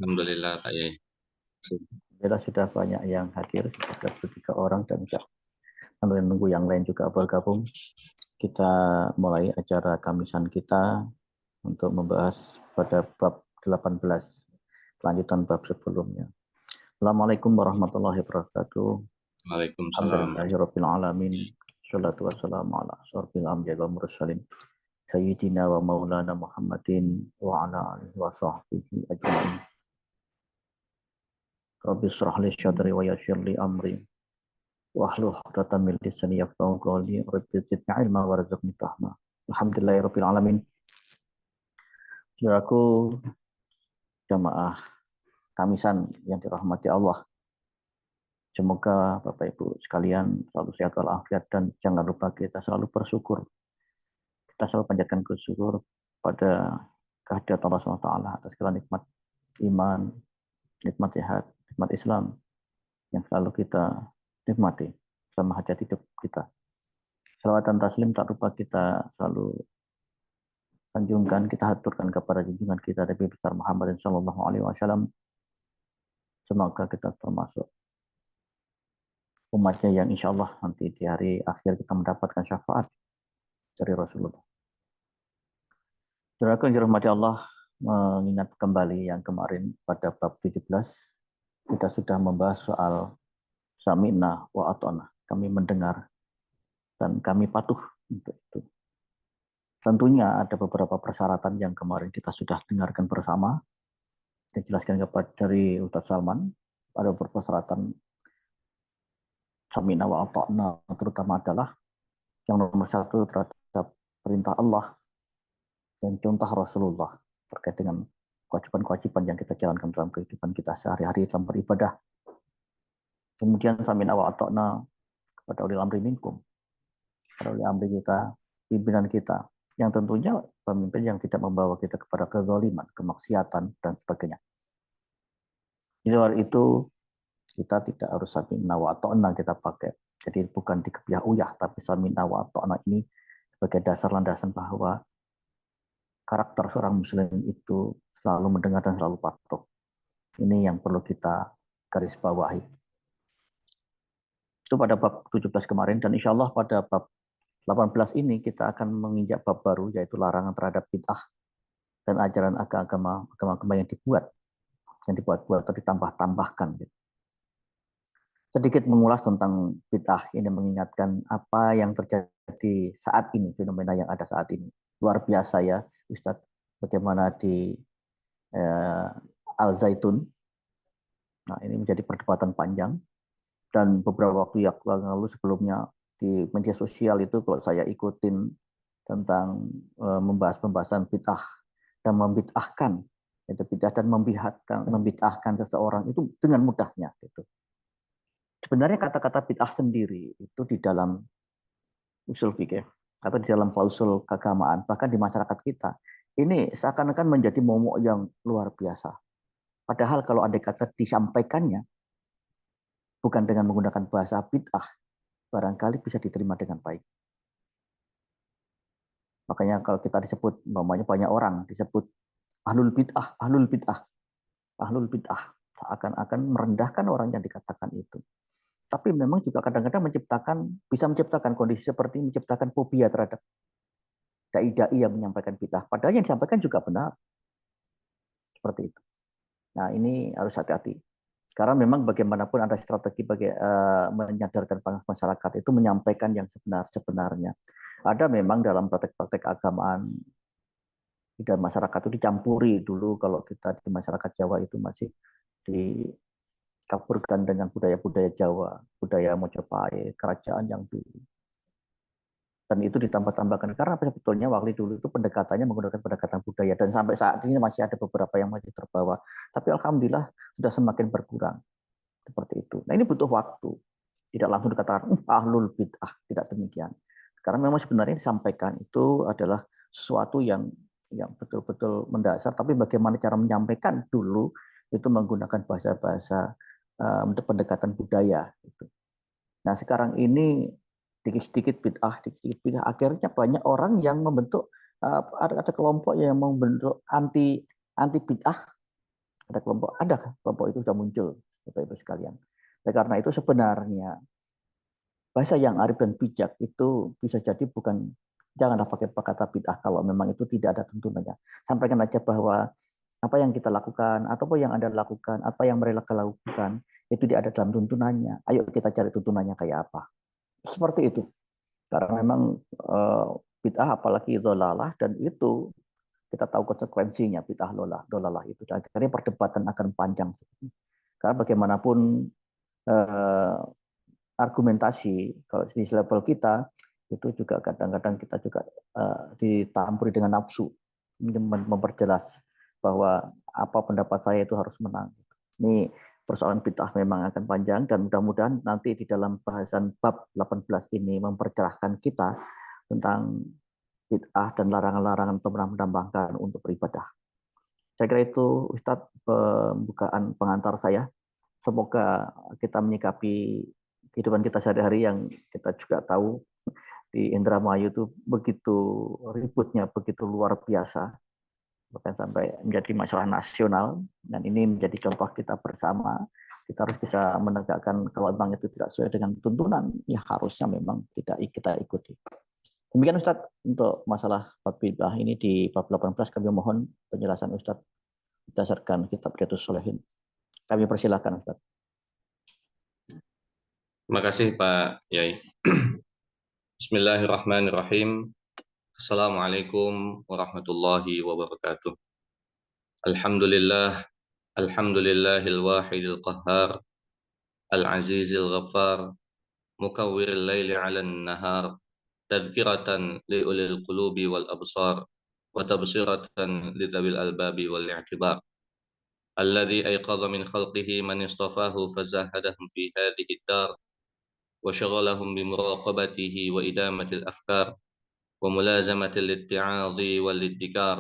Alhamdulillah Pak Yai. Alhamdulillah sudah banyak yang hadir, sudah 23 orang dan menunggu yang lain juga bergabung. Kita mulai acara Kamisan kita untuk membahas pada bab 18, lanjutan bab sebelumnya. Assalamualaikum warahmatullahi wabarakatuh. Waalaikumsalam. Alhamdulillahirabbil alamin. Shalatu wassalamu ala asyrofil anbiya'i wal mursalin. Sayyidina wa maulana Muhammadin wa ala alihi wa sahbihi ajma'in. Rabbi shrah li sadri wa yassir li amri wahlul 'uqdatam min lisani yafqahu qawli. Rabbi zidni ilma warzuqni fahma. Alhamdulillahirabbil alamin. Saudaraku jamaah Kamisan yang dirahmati Allah. Semoga Bapak Ibu sekalian selalu sehat walafiat dan jangan lupa kita selalu bersyukur. Kita selalu panjatkan bersyukur pada kehadirat Allah SWT atas segala nikmat iman, nikmat sehat, nikmat Islam yang selalu kita nikmati selama hajat hidup kita. Salawat dan taslim tak lupa kita selalu sanjungkan, kita haturkan kepada junjungan kita Nabi besar Muhammad sallallahu alaihi wasallam. Semoga kita termasuk umatnya yang insya Allah nanti di hari akhir kita mendapatkan syafaat dari Rasulullah. Saudaraku yang dirahmati Allah, mengingat kembali yang kemarin pada bab 17, kita sudah membahas soal sami'na wa ata'na. Kami mendengar dan kami patuh untuk itu. Tentunya ada beberapa persyaratan yang kemarin kita sudah dengarkan bersama. Dijelaskan kepada dari Ustaz Salman. Ada beberapa persyaratan sami'na wa ata'na, terutama adalah yang nomor satu terhadap perintah Allah dan contoh Rasulullah terkait dengan kewajiban-kewajiban yang kita jalankan dalam kehidupan kita sehari-hari dalam beribadah. Kemudian sami'na wa ata'na kepada ulil amri minkum. Pada ulil amri kita, pimpinan kita, yang tentunya pemimpin yang tidak membawa kita kepada kezaliman, kemaksiatan, dan sebagainya. Di luar itu, kita tidak harus sami'na wa ata'na kita pakai. Jadi bukan dikepiah-uyah, tapi sami'na wa ata'na ini sebagai dasar landasan bahwa karakter seorang muslim itu selalu mendengar dan selalu patuh. Ini yang perlu kita garis bawahi. Itu pada bab 17 kemarin, dan insya Allah pada bab 18 ini kita akan menginjak bab baru, yaitu larangan terhadap bid'ah dan ajaran agama-agama yang dibuat-buat atau ditambah-tambahkan. Sedikit mengulas tentang bid'ah ini, mengingatkan apa yang terjadi saat ini, fenomena yang ada saat ini. Luar biasa ya, Ustadz, bagaimana di Al-Zaitun. Nah, ini menjadi perdebatan panjang. Dan beberapa waktu yang lalu sebelumnya di media sosial itu kalau saya ikutin tentang membahas pembahasan bid'ah dan membid'ahkan, itu bid'ah dan membid'ahkan seseorang itu dengan mudahnya gitu. Sebenarnya kata-kata bid'ah sendiri itu di dalam usul fikih atau di dalam klausul keagamaan, bahkan di masyarakat kita ini seakan-akan menjadi momok yang luar biasa. Padahal kalau andai kata disampaikannya bukan dengan menggunakan bahasa bid'ah, barangkali bisa diterima dengan baik. Makanya kalau kita disebut, namanya banyak orang disebut ahlul bid'ah, ahlul bid'ah, ahlul bid'ah, seakan-akan merendahkan orang yang dikatakan itu. Tapi memang juga kadang-kadang bisa menciptakan kondisi seperti menciptakan fobia terhadap dai-dai yang menyampaikan bid'ah. Padahal yang disampaikan juga benar. Seperti itu. Nah, ini harus hati-hati. Karena memang bagaimanapun ada strategi bagi menyadarkan masyarakat itu menyampaikan yang sebenarnya. Ada memang dalam praktek-praktek agamaan di dalam masyarakat itu dicampuri dulu. Kalau kita di masyarakat Jawa itu masih dikaburkan dengan budaya-budaya Jawa, budaya Mojopahit, kerajaan yang dulu. Dan itu ditambah-tambahkan karena sebetulnya waktu dulu itu pendekatannya menggunakan pendekatan budaya, dan sampai saat ini masih ada beberapa yang masih terbawa. Tapi alhamdulillah sudah semakin berkurang. Seperti itu. Nah, ini butuh waktu. Tidak langsung dikatakan ahlul bid'ah, tidak demikian. Karena memang sebenarnya disampaikan itu adalah sesuatu yang betul-betul mendasar, tapi bagaimana cara menyampaikan dulu itu menggunakan bahasa-bahasa pendekatan budaya gitu. Nah, sekarang ini sedikit bid'ah, akhirnya banyak orang yang membentuk ada kelompok yang membentuk anti bid'ah, Ada kelompok itu sudah muncul, Bapak Ibu sekalian. Oleh karena itu sebenarnya bahasa yang arif dan bijak itu bisa jadi bukan, janganlah pakai kata bid'ah kalau memang itu tidak ada tuntunannya. Sampaikan aja bahwa apa yang kita lakukan, atau apa yang Anda lakukan, apa yang mereka lakukan, itu tidak ada dalam tuntunannya. Ayo kita cari tuntunannya kayak apa. Seperti itu. Karena memang bid'ah apalagi dolalah, dan itu kita tahu konsekuensinya bid'ah dolalah itu. Dan akhirnya perdebatan akan panjang. Karena bagaimanapun eh, argumentasi kalau di level kita itu juga kadang-kadang kita juga ditampuri dengan nafsu, memperjelas bahwa apa pendapat saya itu harus menang. Ini persoalan bid'ah memang akan panjang, dan mudah-mudahan nanti di dalam bahasan bab 18 ini mempercerahkan kita tentang bid'ah dan larangan-larangan menambahkan untuk beribadah. Saya kira itu Ustadz pembukaan pengantar saya. Semoga kita menyikapi kehidupan kita sehari-hari yang kita juga tahu di Indramayu itu begitu ributnya, begitu luar biasa, bahkan sampai menjadi masalah nasional, dan ini menjadi contoh kita bersama. Kita harus bisa menegakkan kalau memang itu tidak sesuai dengan tuntunan, ya harusnya memang tidak kita ikuti. Demikian Ustadz untuk masalah bab ini di bab 18, kami mohon penjelasan Ustadz berdasarkan kitab Riyadhus Shalihin. Kami persilakan Ustadz. Terima kasih Pak Yai. Bismillahirrahmanirrahim. Assalamualaikum warahmatullahi wabarakatuh. Alhamdulillah, alhamdulillahil wahidil qahhar, al-azizil ghaffar, mukawwiril laili 'alan nahar, tadhkiratan liulil qulubi wal absar, wa tabsiratan lidawil albabi wal i'tibar. Alladhi ayqadha min khalqihi man istafahu fazahadahum fi hadhihi ad-dar وشغلهم بمراقبته وإدامة الأفكار وملازمة الاتعاظ والادكار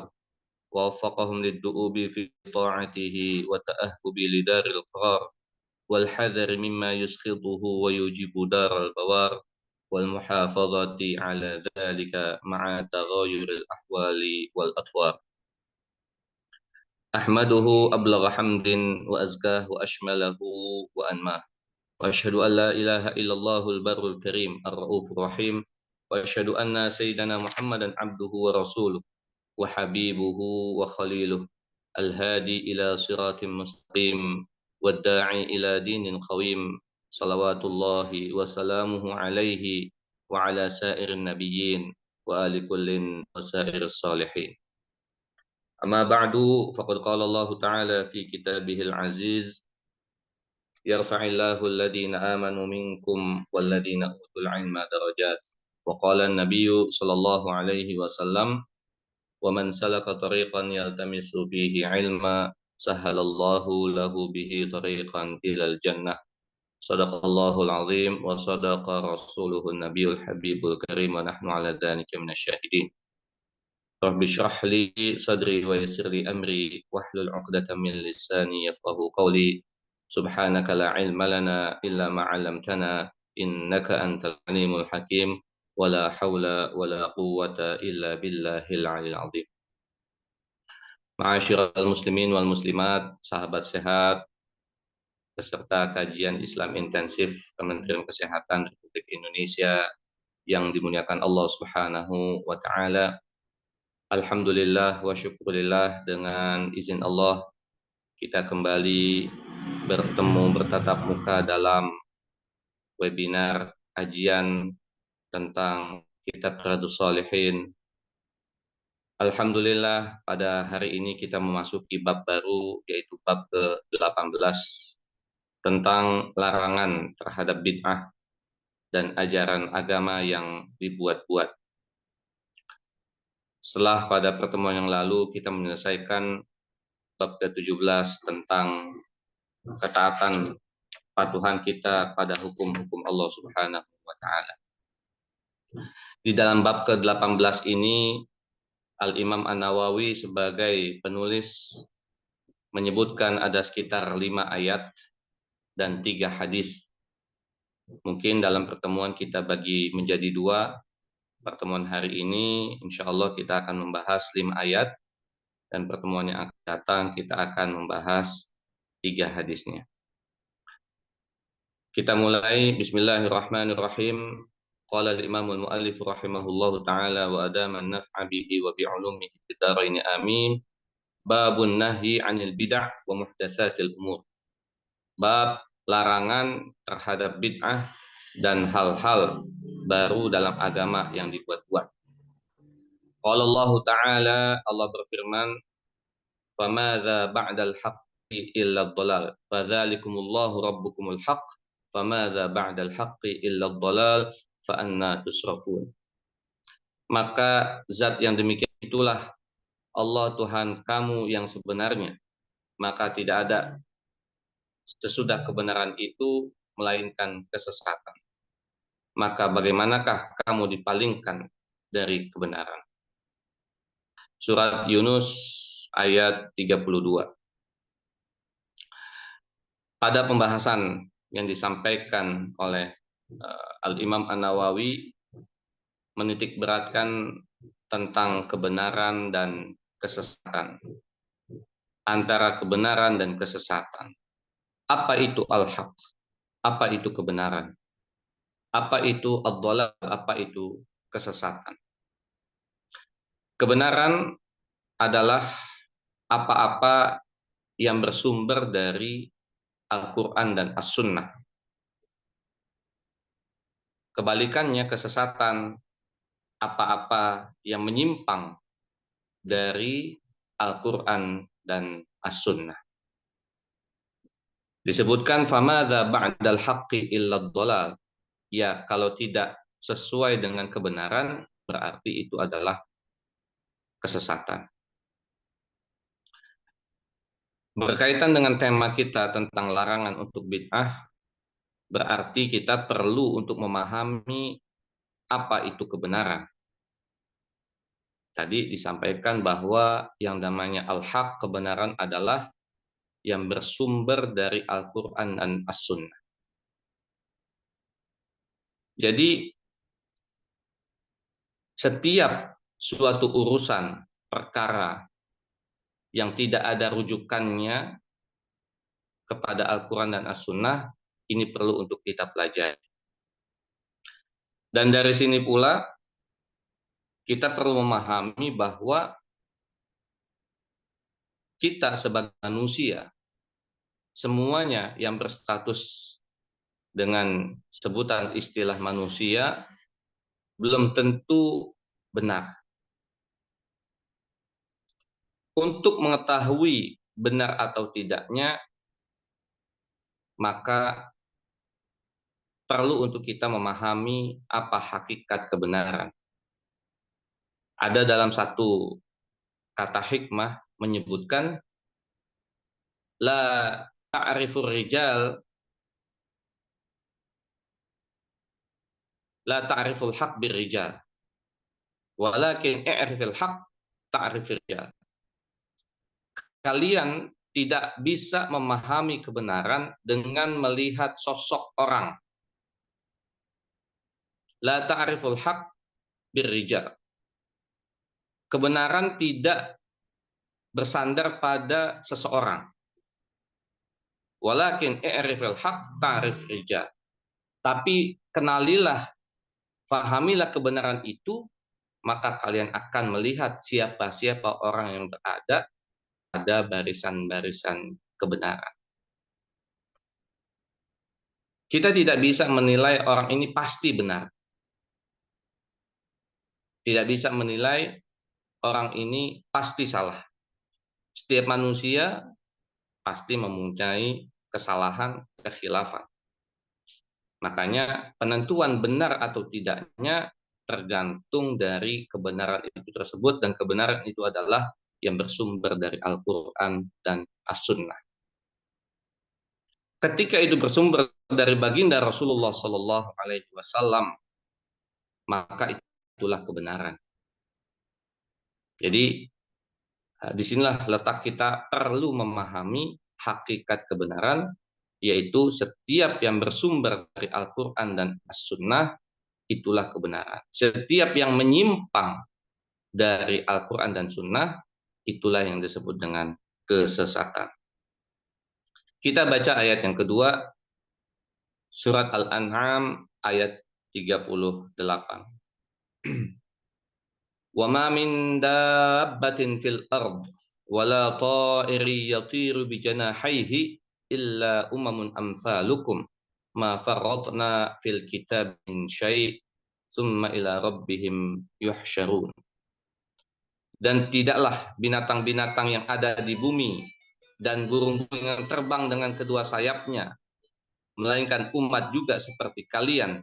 ووفقهم للدؤوب في طاعته والتأهب لدار القرار والحذر مما يسخطه ويوجب دار البوار والمحافظة على ذلك مع تغاير الأحوال والأطوار. أحمده أبلغ حمد وأزكاه وأشمله وأنماه، وأشهد أن لا إله إلا الله البر الكريم الرؤوف الرحيم، وأشهد أن سيدنا محمدا عبده ورسوله وحبيبه وخليله الهادي إلى صراط مستقيم والداعي إلى دين قويم، صلوات الله وسلامه عليه وعلى سائر النبيين وآل كل وسائر الصالحين. أما بعد، فقد قال الله تعالى في كتابه العزيز: يرفع الله الذين آمنوا منكم والذين أوتوا العلم درجات. وقال النبي صلى الله عليه وسلم: ومن سلك طريقا يلتمس فيه علما سهل الله له به طريقا إلى الجنة. صدق الله العظيم وصدق رسوله النبي الحبيب الكريم ونحن على ذلك من الشاهدين. رب اشرح لي صدري ويسر لي أمري واحلل عقدة من لساني يفقه قولي. سبحانك لا علم لنا إلا ما علمتنا إنك أنت العليم الحكيم ولا حول ولا قوة إلا بالله العلي العظيم. Ma'asyiral muslimin wal muslimat, sahabat sehat, peserta kajian Islam intensif Kementerian Kesehatan Republik Indonesia yang dimuliakan Allah Subhanahu wa taala. Alhamdulillah wa syukurillah, dengan izin Allah kita kembali bertemu bertatap muka dalam webinar kajian tentang kitab Riyadhus Shalihin. Alhamdulillah pada hari ini kita memasuki bab baru, yaitu bab ke-18 tentang larangan terhadap bid'ah dan ajaran agama yang dibuat-buat. Setelah pada pertemuan yang lalu kita menyelesaikan bab ke-17 tentang ketaatan patuhan kita pada hukum-hukum Allah Subhanahu wa taala. Di dalam bab ke-18 ini Al-Imam An-Nawawi sebagai penulis menyebutkan ada sekitar 5 ayat dan 3 hadis. Mungkin dalam pertemuan kita bagi menjadi 2. Pertemuan hari ini insya Allah kita akan membahas 5 ayat dan pertemuan yang akan datang kita akan membahas 3 hadisnya. Kita mulai. Bismillahirrahmanirrahim. Qala al-Imam al-Muallif rahimahullahu taala wa adama an-naf'a bihi wa bi 'ulumihi fid dharain amin. Babun nahyi 'anil bid'ah wa muhdatsatil umur. Bab larangan terhadap bid'ah dan hal-hal baru dalam agama yang dibuat-buat. Qala Allah taala, Allah berfirman, "Famadza ba'dal haqqi illa ad-dhalal, fadzalikumullahu rabbukumul haqq, famadza ba'dal haqqi illa ad-dhalal, fa anna tusrafun." Maka zat yang demikian itulah Allah Tuhan kamu yang sebenarnya, maka tidak ada sesudah kebenaran itu melainkan kesesatan. Maka bagaimanakah kamu dipalingkan dari kebenaran? Surat Yunus ayat 32. Pada pembahasan yang disampaikan oleh Al-Imam An-Nawawi menitik beratkan tentang kebenaran dan kesesatan. Antara kebenaran dan kesesatan. Apa itu al-haq? Apa itu kebenaran? Apa itu ad-dhalal? Apa itu kesesatan? Kebenaran adalah apa-apa yang bersumber dari Al-Quran dan As-Sunnah. Kebalikannya kesesatan, apa-apa yang menyimpang dari Al-Quran dan As-Sunnah. Disebutkan famadza ba'dal haqqi illa ad-dhalal. Ya, kalau tidak sesuai dengan kebenaran, berarti itu adalah kesesatan. Berkaitan dengan tema kita tentang larangan untuk bid'ah, berarti kita perlu untuk memahami apa itu kebenaran. Tadi disampaikan bahwa yang namanya al-haq, kebenaran adalah yang bersumber dari Al-Quran dan As-Sunnah. Jadi, setiap suatu urusan, perkara yang tidak ada rujukannya kepada Al-Quran dan As-Sunnah, ini perlu untuk kita pelajari. Dan dari sini pula, kita perlu memahami bahwa kita sebagai manusia, semuanya yang berstatus dengan sebutan istilah manusia, belum tentu benar. Untuk mengetahui benar atau tidaknya, maka perlu untuk kita memahami apa hakikat kebenaran. Ada dalam satu kata hikmah menyebutkan, la ta'rifur rijal, la ta'riful haq bir rijal, walakin i'rifil haq ta'rifir rijal. Kalian tidak bisa memahami kebenaran dengan melihat sosok orang. La ta'riful haq bir rijal. Kebenaran tidak bersandar pada seseorang. Walakin i'rifil haq ta'rif rijal. Tapi kenalilah, fahamilah kebenaran itu, maka kalian akan melihat siapa-siapa orang yang berada pada barisan-barisan kebenaran. Kita tidak bisa menilai orang ini pasti benar. Tidak bisa menilai orang ini pasti salah. Setiap manusia pasti mempunyai kesalahan, kekhilafan. Makanya penentuan benar atau tidaknya tergantung dari kebenaran itu tersebut, dan kebenaran itu adalah yang bersumber dari Al-Quran dan As-Sunnah. Ketika itu bersumber dari baginda Rasulullah SAW, maka itulah kebenaran. Jadi disinilah letak kita perlu memahami hakikat kebenaran, yaitu setiap yang bersumber dari Al-Quran dan As-Sunnah, itulah kebenaran. Setiap yang menyimpang dari Al-Quran dan Sunnah, itulah yang disebut dengan kesesatan. Kita baca ayat yang kedua, surat Al-An'am ayat 38. Wa ma min dabbatin fil ard wala ta'iri yatiru bi janahihi illa umamun amsalukum ma farratna fil kitab min syai' summa ila rabbihim yuhsyarun. Dan tidaklah binatang-binatang yang ada di bumi dan burung-burung yang terbang dengan kedua sayapnya, melainkan umat juga seperti kalian.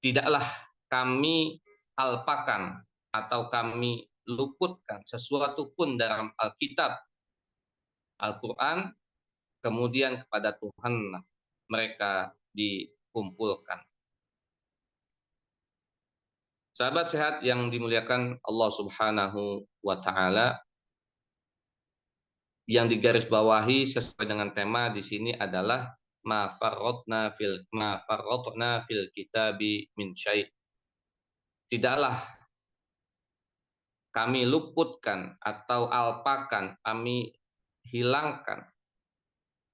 Tidaklah kami alpakan atau kami luputkan sesuatu pun dalam Alkitab, Al-Quran, kemudian kepada Tuhan mereka dikumpulkan. Sahabat sehat yang dimuliakan Allah Subhanahu wa Ta'ala, yang digarisbawahi sesuai dengan tema di sini adalah ma farratna fil kitabi min syai'. Tidaklah kami luputkan atau alpakan, kami hilangkan,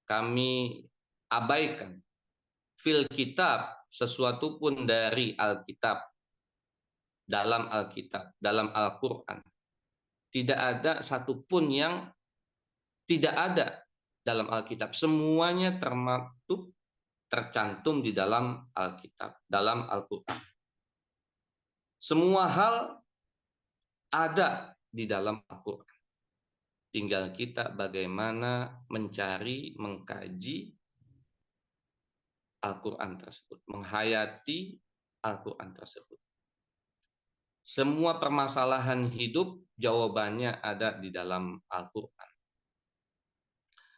kami abaikan fil kitab, sesuatu pun dari Alkitab, dalam Alkitab, dalam Al-Quran. Tidak ada satupun yang tidak ada dalam Alkitab. Semuanya tercantum di dalam Alkitab, dalam Al-Quran. Semua hal ada di dalam Al-Quran. Tinggal kita bagaimana mencari, mengkaji Al-Quran tersebut, menghayati Al-Quran tersebut. Semua permasalahan hidup jawabannya ada di dalam Al-Quran.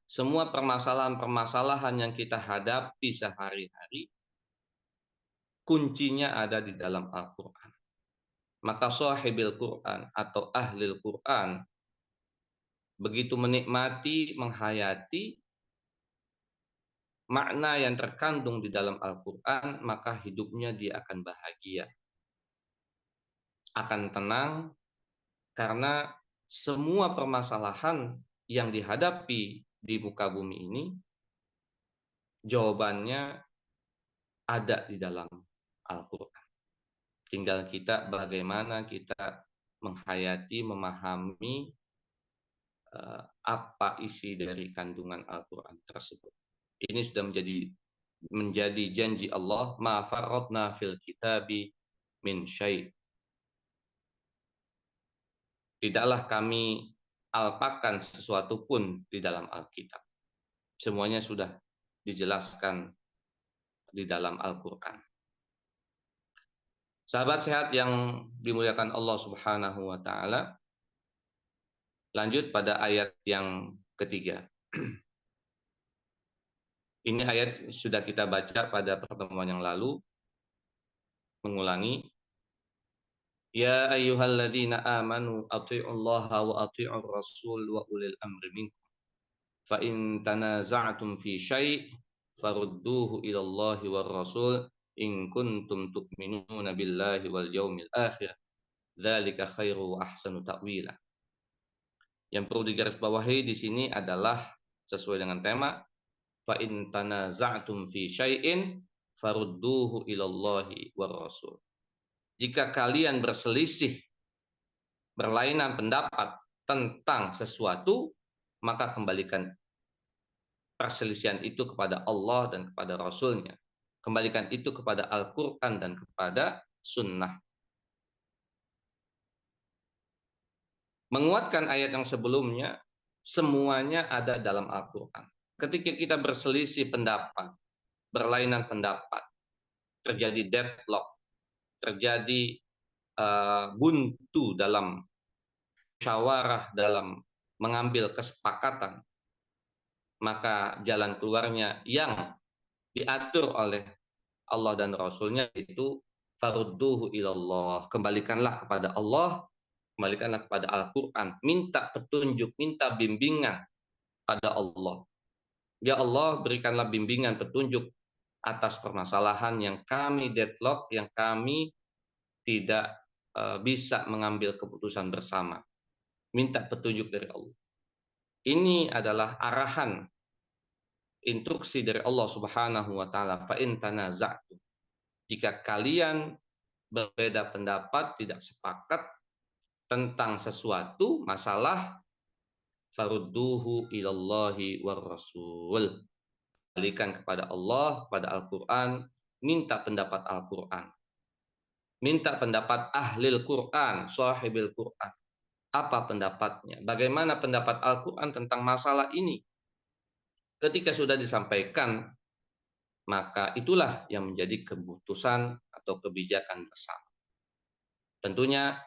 Semua permasalahan-permasalahan yang kita hadapi sehari-hari, kuncinya ada di dalam Al-Quran. Maka sahibil Quran atau ahlil Quran begitu menikmati, menghayati makna yang terkandung di dalam Al-Quran, maka hidupnya dia akan bahagia, akan tenang, karena semua permasalahan yang dihadapi di muka bumi ini, jawabannya ada di dalam Al-Quran. Tinggal kita bagaimana kita menghayati, memahami apa isi dari kandungan Al-Quran tersebut. Ini sudah menjadi janji Allah, ma farratna fil kitabi min syai'. Tidaklah kami alpakan sesuatu pun di dalam Alkitab. Semuanya sudah dijelaskan di dalam Al-Quran. Sahabat sehat yang dimuliakan Allah Subhanahu wa Ta'ala, lanjut pada ayat yang ketiga. Ini ayat sudah kita baca pada pertemuan yang lalu. Mengulangi, ya ayyuhalladzina amanu athi'ullaha wa athi'ur rasul wa ulil amri minkum. Fa in tanaza'tum fi syai' farudduhu ila Allahi war rasul in kuntum tu'minuna billahi wal yaumil akhir. Dzalika khairu wa ahsanu ta'wila. Yang perlu digarisbawahi di sini adalah sesuai dengan tema, fa in tanaza'tum fi syai'in farudduhu ila Allahi war rasul. Jika kalian berselisih, berlainan pendapat tentang sesuatu, maka kembalikan perselisihan itu kepada Allah dan kepada Rasul-Nya. Kembalikan itu kepada Al-Quran dan kepada Sunnah. Menguatkan ayat yang sebelumnya, semuanya ada dalam Al-Quran. Ketika kita berselisih pendapat, berlainan pendapat, terjadi deadlock, terjadi buntu dalam musyawarah, dalam mengambil kesepakatan, maka jalan keluarnya yang diatur oleh Allah dan Rasul-Nya itu farudduhu ilallah, kembalikanlah kepada Allah, kembalikanlah kepada Al-Quran, minta petunjuk, minta bimbingan pada Allah. Ya Allah, berikanlah bimbingan, petunjuk atas permasalahan yang kami deadlock, yang kami tidak bisa mengambil keputusan bersama. minta petunjuk dari Allah. Ini adalah arahan, instruksi dari Allah Subhanahu wa taala, fa in tanaza'tum. Jika kalian berbeda pendapat, tidak sepakat tentang sesuatu masalah, farudduhu ilallahi war rasul. Kembalikan kepada Allah, kepada Al-Qur'an, minta pendapat Al-Qur'an. Minta pendapat ahlil Qur'an, sahibil Qur'an. Apa pendapatnya? Bagaimana pendapat Al-Qur'an tentang masalah ini? Ketika sudah disampaikan, maka itulah yang menjadi keputusan atau kebijakan bersama. Tentunya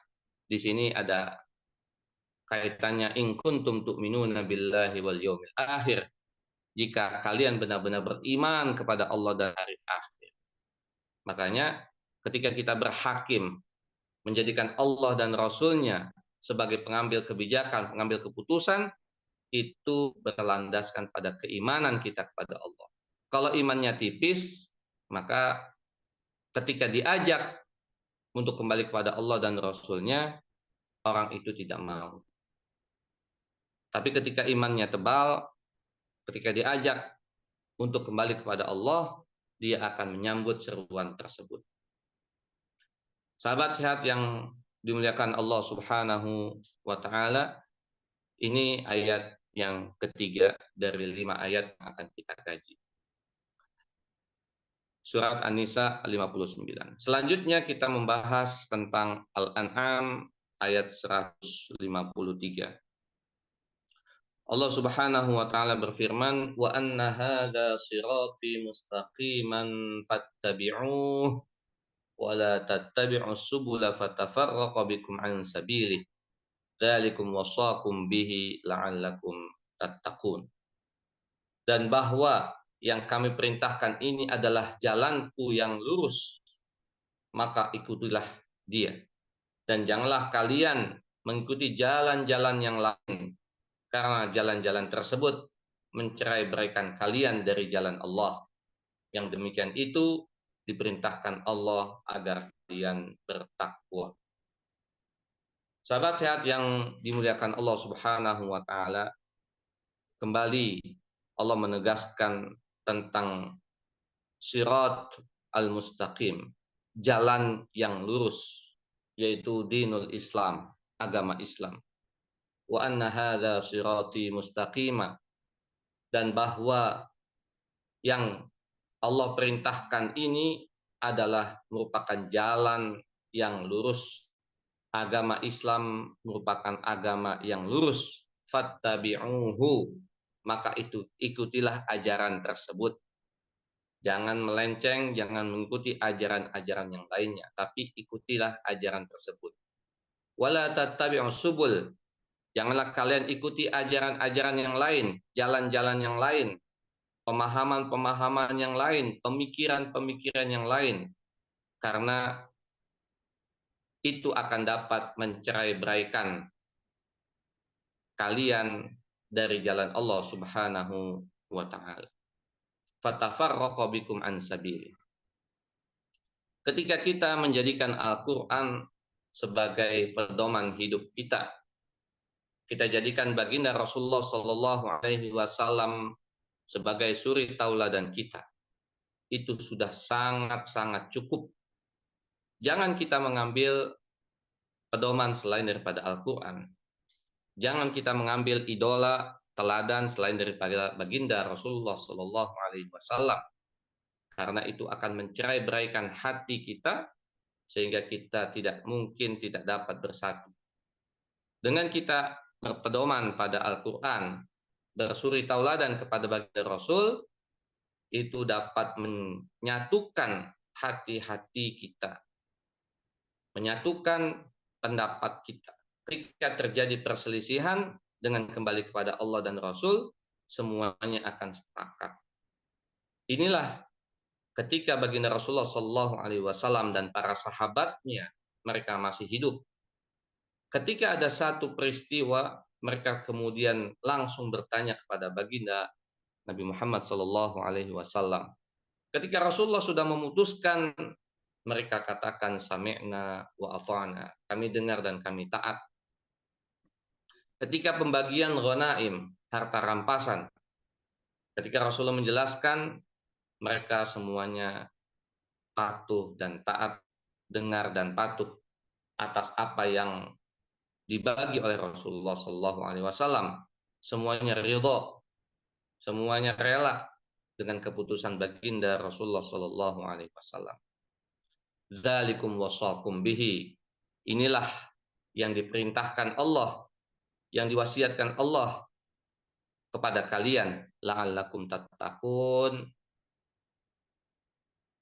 di sini ada kaitannya in kuntum tu'minuna billahi wal yaumil akhir. Jika kalian benar-benar beriman kepada Allah dan hari akhir. Makanya ketika kita berhakim menjadikan Allah dan Rasul-Nya sebagai pengambil kebijakan, pengambil keputusan, itu berlandaskan pada keimanan kita kepada Allah. Kalau imannya tipis, maka ketika diajak untuk kembali kepada Allah dan Rasul-Nya, orang itu tidak mau. Tapi ketika imannya tebal, ketika diajak untuk kembali kepada Allah, dia akan menyambut seruan tersebut. Sahabat sehat yang dimuliakan Allah Subhanahu wa taala, ini ayat yang ketiga dari 5 ayat yang akan kita kaji. Surat An-Nisa 59. Selanjutnya kita membahas tentang Al-An'am ayat 153. Allah Subhanahu wa taala berfirman, "Wa anna hadza shirati mustaqiman fattabi'uh wa la tattabi'us subula fatafarraqa bikum an sabilih. Dzalikum wasaqum bihi la'allakum tattaqun." Dan bahwa yang kami perintahkan ini adalah jalanku yang lurus, maka ikutilah dia. Dan janganlah kalian mengikuti jalan-jalan yang lain, karena jalan-jalan tersebut mencerai-beraikan kalian dari jalan Allah. Yang demikian itu diperintahkan Allah agar kalian bertakwa. Sahabat sehat yang dimuliakan Allah Subhanahu wa taala, kembali Allah menegaskan tentang sirat al-mustaqim, jalan yang lurus, yaitu dinul Islam, agama Islam. Wa anna hadza sirati mustaqima, dan bahwa yang Allah perintahkan ini adalah merupakan jalan yang lurus. Agama Islam merupakan agama yang lurus. Fattabi'uhu, maka itu ikutilah ajaran tersebut. Jangan melenceng, jangan mengikuti ajaran-ajaran yang lainnya, tapi ikutilah ajaran tersebut. Wala tattabi'us subul, janganlah kalian ikuti ajaran-ajaran yang lain, jalan-jalan yang lain, pemahaman-pemahaman yang lain, pemikiran-pemikiran yang lain, karena itu akan dapat mencerai-beraikan kalian dari jalan Allah Subhanahu wa taala. Fatafarraqa bikum an sabili. Ketika kita menjadikan Al-Qur'an sebagai pedoman hidup kita, kita jadikan baginda Rasulullah sallallahu alaihi wasallam sebagai suri tauladan kita, itu sudah sangat-sangat cukup. Jangan kita mengambil pedoman selain daripada Al-Qur'an. Jangan kita mengambil idola, teladan selain daripada baginda Rasulullah sallallahu alaihi wasallam. Karena itu akan mencerai-beraikan hati kita sehingga kita tidak mungkin tidak dapat bersatu. Dengan kita berpedoman pada Al-Qur'an, bersuri tauladan kepada baginda Rasul, itu dapat menyatukan hati-hati kita, menyatukan pendapat kita. Ketika terjadi perselisihan, dengan kembali kepada Allah dan Rasul, semuanya akan sepakat. Inilah ketika baginda Rasulullah Shallallahu Alaihi Wasallam dan para sahabatnya, mereka masih hidup. Ketika ada satu peristiwa, mereka kemudian langsung bertanya kepada baginda Nabi Muhammad Shallallahu Alaihi Wasallam. Ketika Rasulullah sudah memutuskan, mereka katakan sami'na wa ata'na, kami dengar dan kami taat. ketika pembagian ghanaim, harta rampasan, ketika Rasulullah menjelaskan, mereka semuanya patuh dan taat, dengar dan patuh atas apa yang dibagi oleh Rasulullah Shallallahu Alaihi Wasallam. Semuanya ridho, semuanya rela dengan keputusan baginda Rasulullah Shallallahu Alaihi Wasallam. Dzalikum wasaqum bihi. Inilah yang diperintahkan Allah, yang diwasiatkan Allah kepada kalian, la'allakum tattaqun,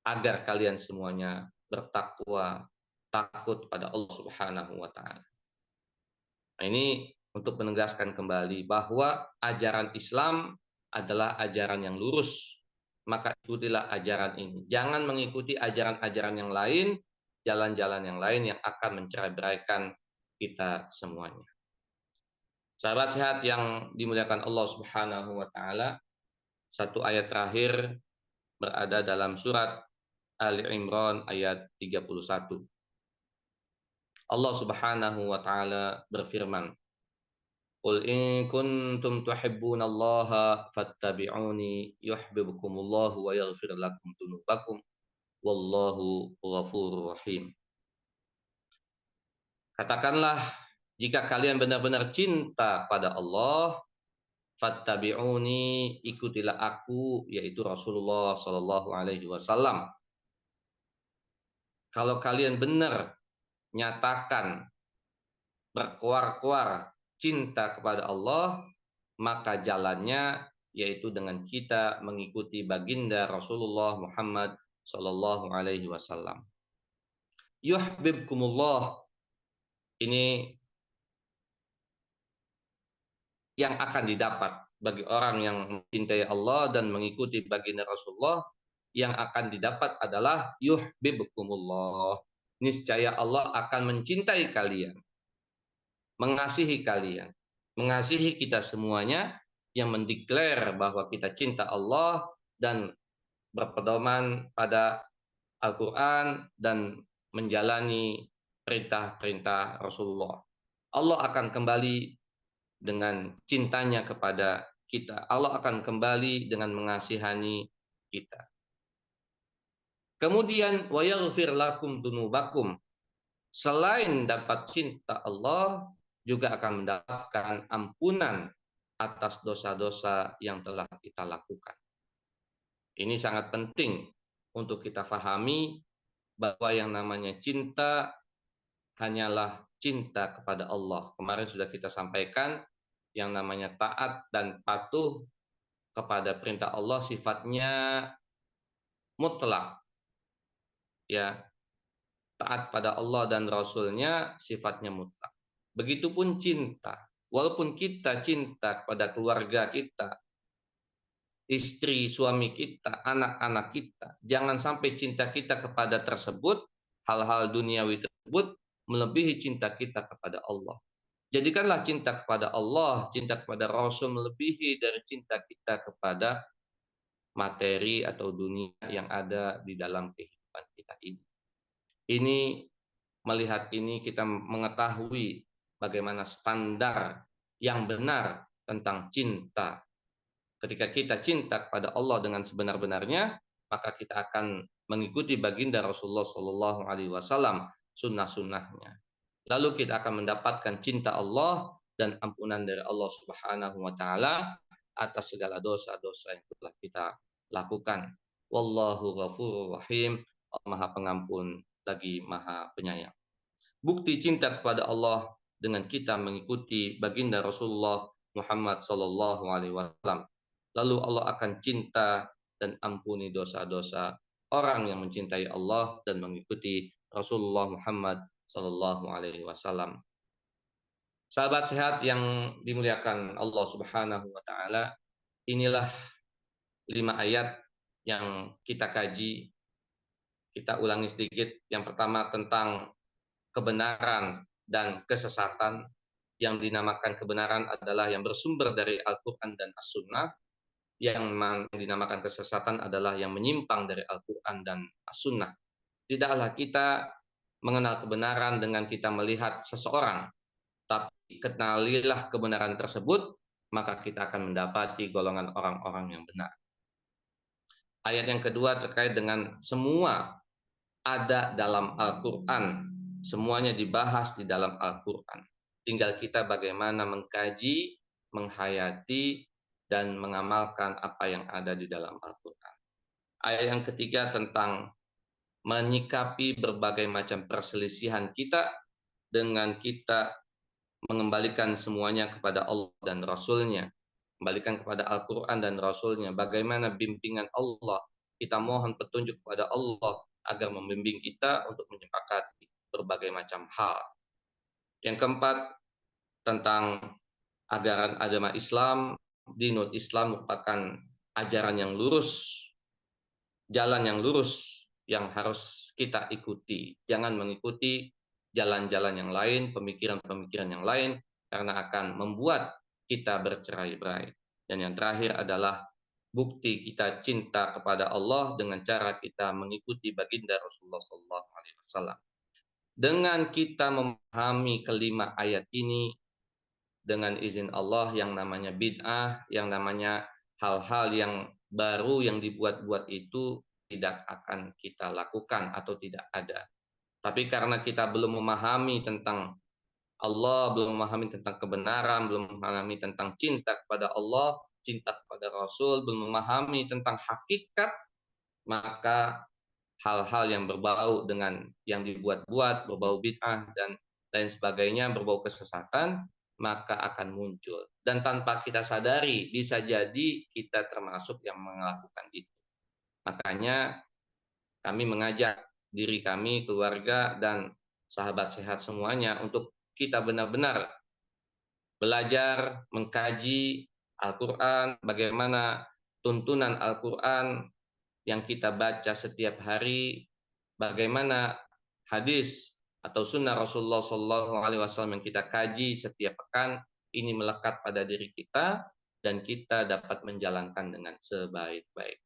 agar kalian semuanya bertakwa, takut pada Allah Subhanahu wa taala. Nah, ini untuk menegaskan kembali bahwa ajaran Islam adalah ajaran yang lurus. Maka ikutilah ajaran ini. Jangan mengikuti ajaran-ajaran yang lain, jalan-jalan yang lain yang akan mencerai-beraikan kita semuanya. Sahabat sehat yang dimuliakan Allah Subhanahu wa taala, satu ayat terakhir berada dalam surat Ali Imran ayat 31. Allah Subhanahu wa taala berfirman, "Qul in kuntum tuhibbunallaha fattabi'uni yuhibbukumullahu wa yaghfir lakum dzunubakum wallahu ghafurur rahim." Katakanlah, jika kalian benar-benar cinta pada Allah, fattabi'uni, ikutilah aku, yaitu Rasulullah sallallahu alaihi wasallam. Kalau kalian benar nyatakan berkuar-kuar cinta kepada Allah, maka jalannya yaitu dengan kita mengikuti baginda Rasulullah Muhammad sallallahu alaihi wasallam. Yuhibbukumullah, ini yang akan didapat bagi orang yang mencintai Allah dan mengikuti baginda Rasulullah. Yang akan didapat adalah yuhibbukumullah. Niscaya Allah akan mencintai kalian, mengasihi kalian, mengasihi kita semuanya, yang mendeklar bahwa kita cinta Allah dan berpedoman pada Al-Quran dan menjalani perintah-perintah Rasulullah. Allah akan kembali dengan cintanya kepada kita. Allah akan kembali dengan mengasihani kita. Kemudian wa yaghfir lakum dzunubakum. Selain dapat cinta Allah, juga akan mendapatkan ampunan atas dosa-dosa yang telah kita lakukan. Ini sangat penting untuk kita pahami bahwa yang namanya cinta hanyalah cinta kepada Allah. Kemarin sudah kita sampaikan, yang namanya taat dan patuh kepada perintah Allah sifatnya mutlak. Ya, taat pada Allah dan Rasul-Nya sifatnya mutlak. Begitupun cinta. Walaupun kita cinta kepada keluarga kita, istri, suami kita, anak-anak kita, jangan sampai cinta kita kepada tersebut, hal-hal duniawi tersebut, melebihi cinta kita kepada Allah. Jadikanlah cinta kepada Allah, cinta kepada Rasul melebihi dari cinta kita kepada materi atau dunia yang ada di dalam kehidupan kita ini. Melihat ini kita mengetahui bagaimana standar yang benar tentang cinta. Ketika kita cinta kepada Allah dengan sebenar-benarnya, maka kita akan mengikuti baginda Rasulullah Shallallahu Alaihi Wasallam, sunnah-sunnahnya. Lalu kita akan mendapatkan cinta Allah dan ampunan dari Allah Subhanahu Wa Taala atas segala dosa-dosa yang telah kita lakukan. Wallahu ghafurur rahim. Maha pengampun lagi maha penyayang. Bukti cinta kepada Allah dengan kita mengikuti baginda Rasulullah Muhammad Sallallahu Alaihi Wasallam. Lalu Allah akan cinta dan ampuni dosa-dosa orang yang mencintai Allah dan mengikuti Rasulullah Muhammad Sallallahu Alaihi Wasallam. Sahabat sehat yang dimuliakan Allah Subhanahu Wa Taala, inilah 5 ayat yang kita kaji. Kita ulangi sedikit. Yang pertama tentang kebenaran dan kesesatan. Yang dinamakan kebenaran adalah yang bersumber dari Al-Quran dan As-Sunnah. Yang dinamakan kesesatan adalah yang menyimpang dari Al-Quran dan As-Sunnah. Tidaklah kita mengenal kebenaran dengan kita melihat seseorang, tapi kenalilah kebenaran tersebut, maka kita akan mendapati golongan orang-orang yang benar. Ayat yang kedua terkait dengan semua ada dalam Al-Quran. Semuanya dibahas di dalam Al-Quran. Tinggal kita bagaimana mengkaji, menghayati, dan mengamalkan apa yang ada di dalam Al-Quran. Ayat yang ketiga tentang menyikapi berbagai macam perselisihan kita dengan kita mengembalikan semuanya kepada Allah dan Rasul-Nya. Kembalikan kepada Al-Quran dan Rasul-Nya. Bagaimana bimbingan Allah. Kita mohon petunjuk kepada Allah agar membimbing kita untuk menyepakati berbagai macam hal. Yang keempat, tentang ajaran agama Islam. Dinul Islam merupakan ajaran yang lurus, jalan yang lurus yang harus kita ikuti. Jangan mengikuti jalan-jalan yang lain, pemikiran-pemikiran yang lain, karena akan membuat kita bercerai-berai. Dan yang terakhir adalah bukti kita cinta kepada Allah dengan cara kita mengikuti baginda Rasulullah SAW. Dengan kita memahami kelima ayat ini, dengan izin Allah, yang namanya bid'ah, yang namanya hal-hal yang baru yang dibuat-buat itu tidak akan kita lakukan atau tidak ada. Tapi karena kita belum memahami tentang Allah, belum memahami tentang kebenaran, belum memahami tentang cinta kepada Allah, cinta kepada Rasul, belum memahami tentang hakikat, maka hal-hal yang berbau dengan yang dibuat-buat, berbau bid'ah dan lain sebagainya, berbau kesesatan, maka akan muncul. Dan tanpa kita sadari, bisa jadi kita termasuk yang melakukan itu. Makanya kami mengajak diri kami, keluarga, dan sahabat sehat semuanya untuk kita benar-benar belajar, mengkaji Al-Quran, bagaimana tuntunan Al-Quran yang kita baca setiap hari, bagaimana hadis atau sunnah Rasulullah SAW yang kita kaji setiap pekan, ini melekat pada diri kita, dan kita dapat menjalankan dengan sebaik-baik.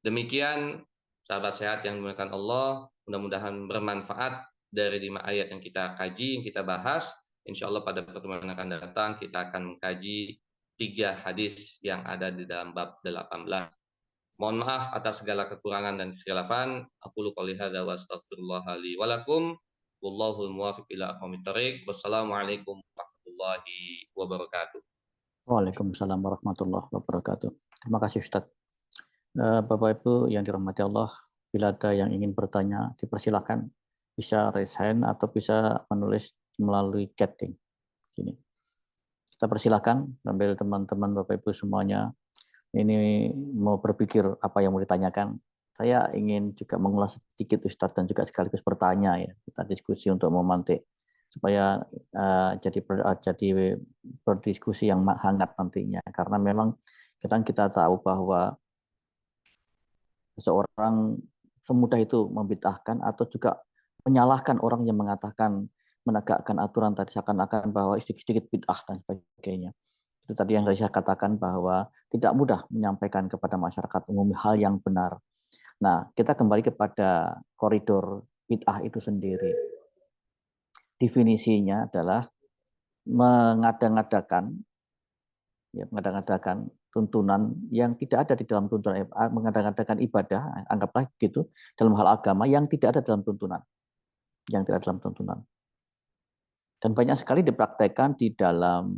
Demikian, sahabat sehat yang dimuliakan Allah, mudah-mudahan bermanfaat dari 5 ayat yang kita kaji, yang kita bahas. Insya Allah pada pertemuan yang akan datang, kita akan mengkaji 3 hadis yang ada di dalam bab 18. Mohon maaf atas segala kekurangan dan kekhilafan. Aku qouli hadza wa astaghfirullah li wa lakum. Wallahul muwaffiq ila aqwamit thoriq. Wassalamualaikum warahmatullahi wabarakatuh. Waalaikumsalam warahmatullahi wabarakatuh. Terima kasih Ustadz. Bapak Ibu yang dirahmati Allah, bila ada yang ingin bertanya, dipersilakan bisa raise hand atau bisa menulis melalui chatting. Gini. Kita persilakan sambil teman-teman Bapak Ibu semuanya ini mau berpikir apa yang mau ditanyakan. Saya ingin juga mengulas sedikit Ustadz dan juga sekaligus bertanya ya. Kita diskusi untuk memantik supaya jadi berdiskusi yang hangat nantinya. Karena memang kita tahu bahwa seseorang semudah itu membid'ahkan atau juga menyalahkan orang yang mengatakan menegakkan aturan tadi seakan-akan bahwa sedikit-sedikit bid'ah dan sebagainya. Itu tadi yang saya katakan bahwa tidak mudah menyampaikan kepada masyarakat umum hal yang benar. Nah, kita kembali kepada koridor bid'ah itu sendiri. Definisinya adalah mengada-ngadakan tuntunan yang tidak ada di dalam tuntunan, mengada-ngadakan ibadah, anggaplah gitu, dalam hal agama yang tidak ada dalam tuntunan. Dan banyak sekali dipraktekkan di dalam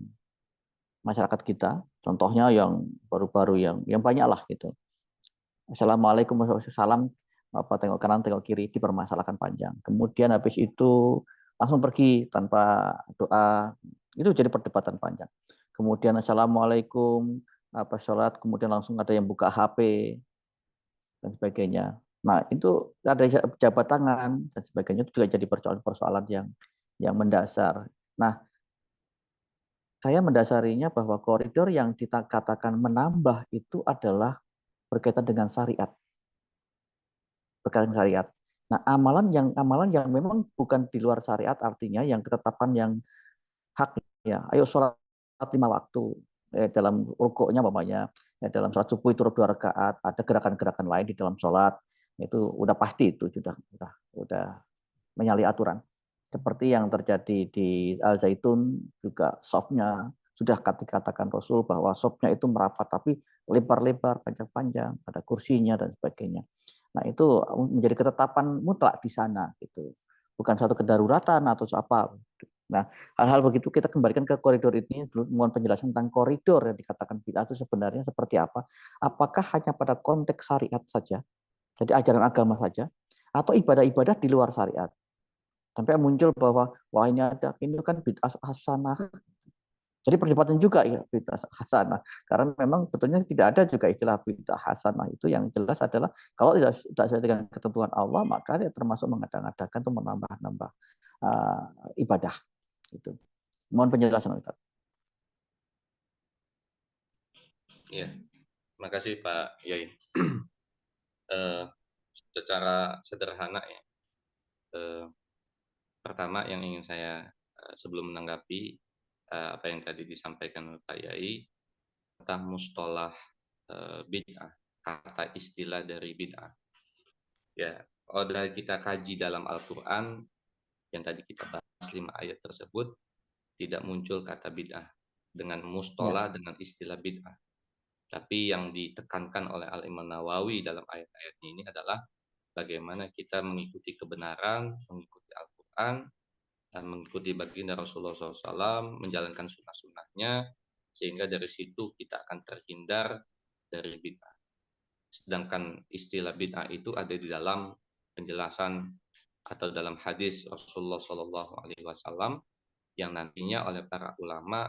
masyarakat kita, contohnya yang baru-baru yang banyak lah gitu. Assalamualaikum warahmatullahi wabarakatuh, apa tengok kanan tengok kiri dipermasalahkan panjang. Kemudian habis itu langsung pergi tanpa doa, itu jadi perdebatan panjang. Kemudian assalamualaikum apa sholat, kemudian langsung ada yang buka HP dan sebagainya. Nah itu ada jabat tangan dan sebagainya, itu juga jadi persoalan yang mendasar. Nah saya mendasarinya bahwa koridor yang dikatakan menambah itu adalah berkaitan dengan syariat. Berkaitan syariat. Nah, amalan yang memang bukan di luar syariat, artinya yang ketetapan yang hak ya. Ayo sholat 5 waktu. Dalam rukuknya umpamanya, dalam sholat subuh itu 2 rakaat, ada gerakan-gerakan lain di dalam sholat, itu udah pasti itu sudah menyalahi aturan. Seperti yang terjadi di Al Zaitun juga sopnya sudah dikatakan Rasul bahwa sopnya itu merapat tapi lebar-lebar, panjang-panjang, ada kursinya dan sebagainya. Nah itu menjadi ketetapan mutlak di sana gitu. Bukan suatu kedaruratan atau apa. Nah, hal-hal begitu kita kembalikan ke koridor ini, mohon penjelasan tentang koridor yang dikatakan bid'ah itu sebenarnya seperti apa? Apakah hanya pada konteks syariat saja, jadi ajaran agama saja, atau ibadah-ibadah di luar syariat? Sampai muncul bahwa wah ini kan bid'ah hasanah. Jadi perdebatan juga ya bid'ah hasanah. Karena memang betulnya tidak ada juga istilah bid'ah hasanah itu, yang jelas adalah kalau tidak sesuai dengan ketentuan Allah maka dia termasuk mengadakan atau menambah-nambah ibadah itu. Mohon penjelasan Ustaz. Ya, terima kasih Pak Yai. Secara sederhana ya, pertama yang ingin saya sebelum menanggapi apa yang tadi disampaikan oleh Pak Yai tentang mustolah bid'ah, kata istilah dari bid'ah. Ya, kalau kita kaji dalam Al-Quran yang tadi kita bahas 5 ayat tersebut, tidak muncul kata bid'ah dengan Ya, mustolah dengan istilah bid'ah. Tapi yang ditekankan oleh Al-Imam Nawawi dalam ayat-ayat ini adalah bagaimana kita mengikuti kebenaran, mengikuti Al-Quran, dan mengikuti baginda Rasulullah SAW, menjalankan sunnah-sunnahnya, sehingga dari situ kita akan terhindar dari bid'ah. Sedangkan istilah bid'ah itu ada di dalam penjelasan atau dalam hadis Rasulullah SAW yang nantinya oleh para ulama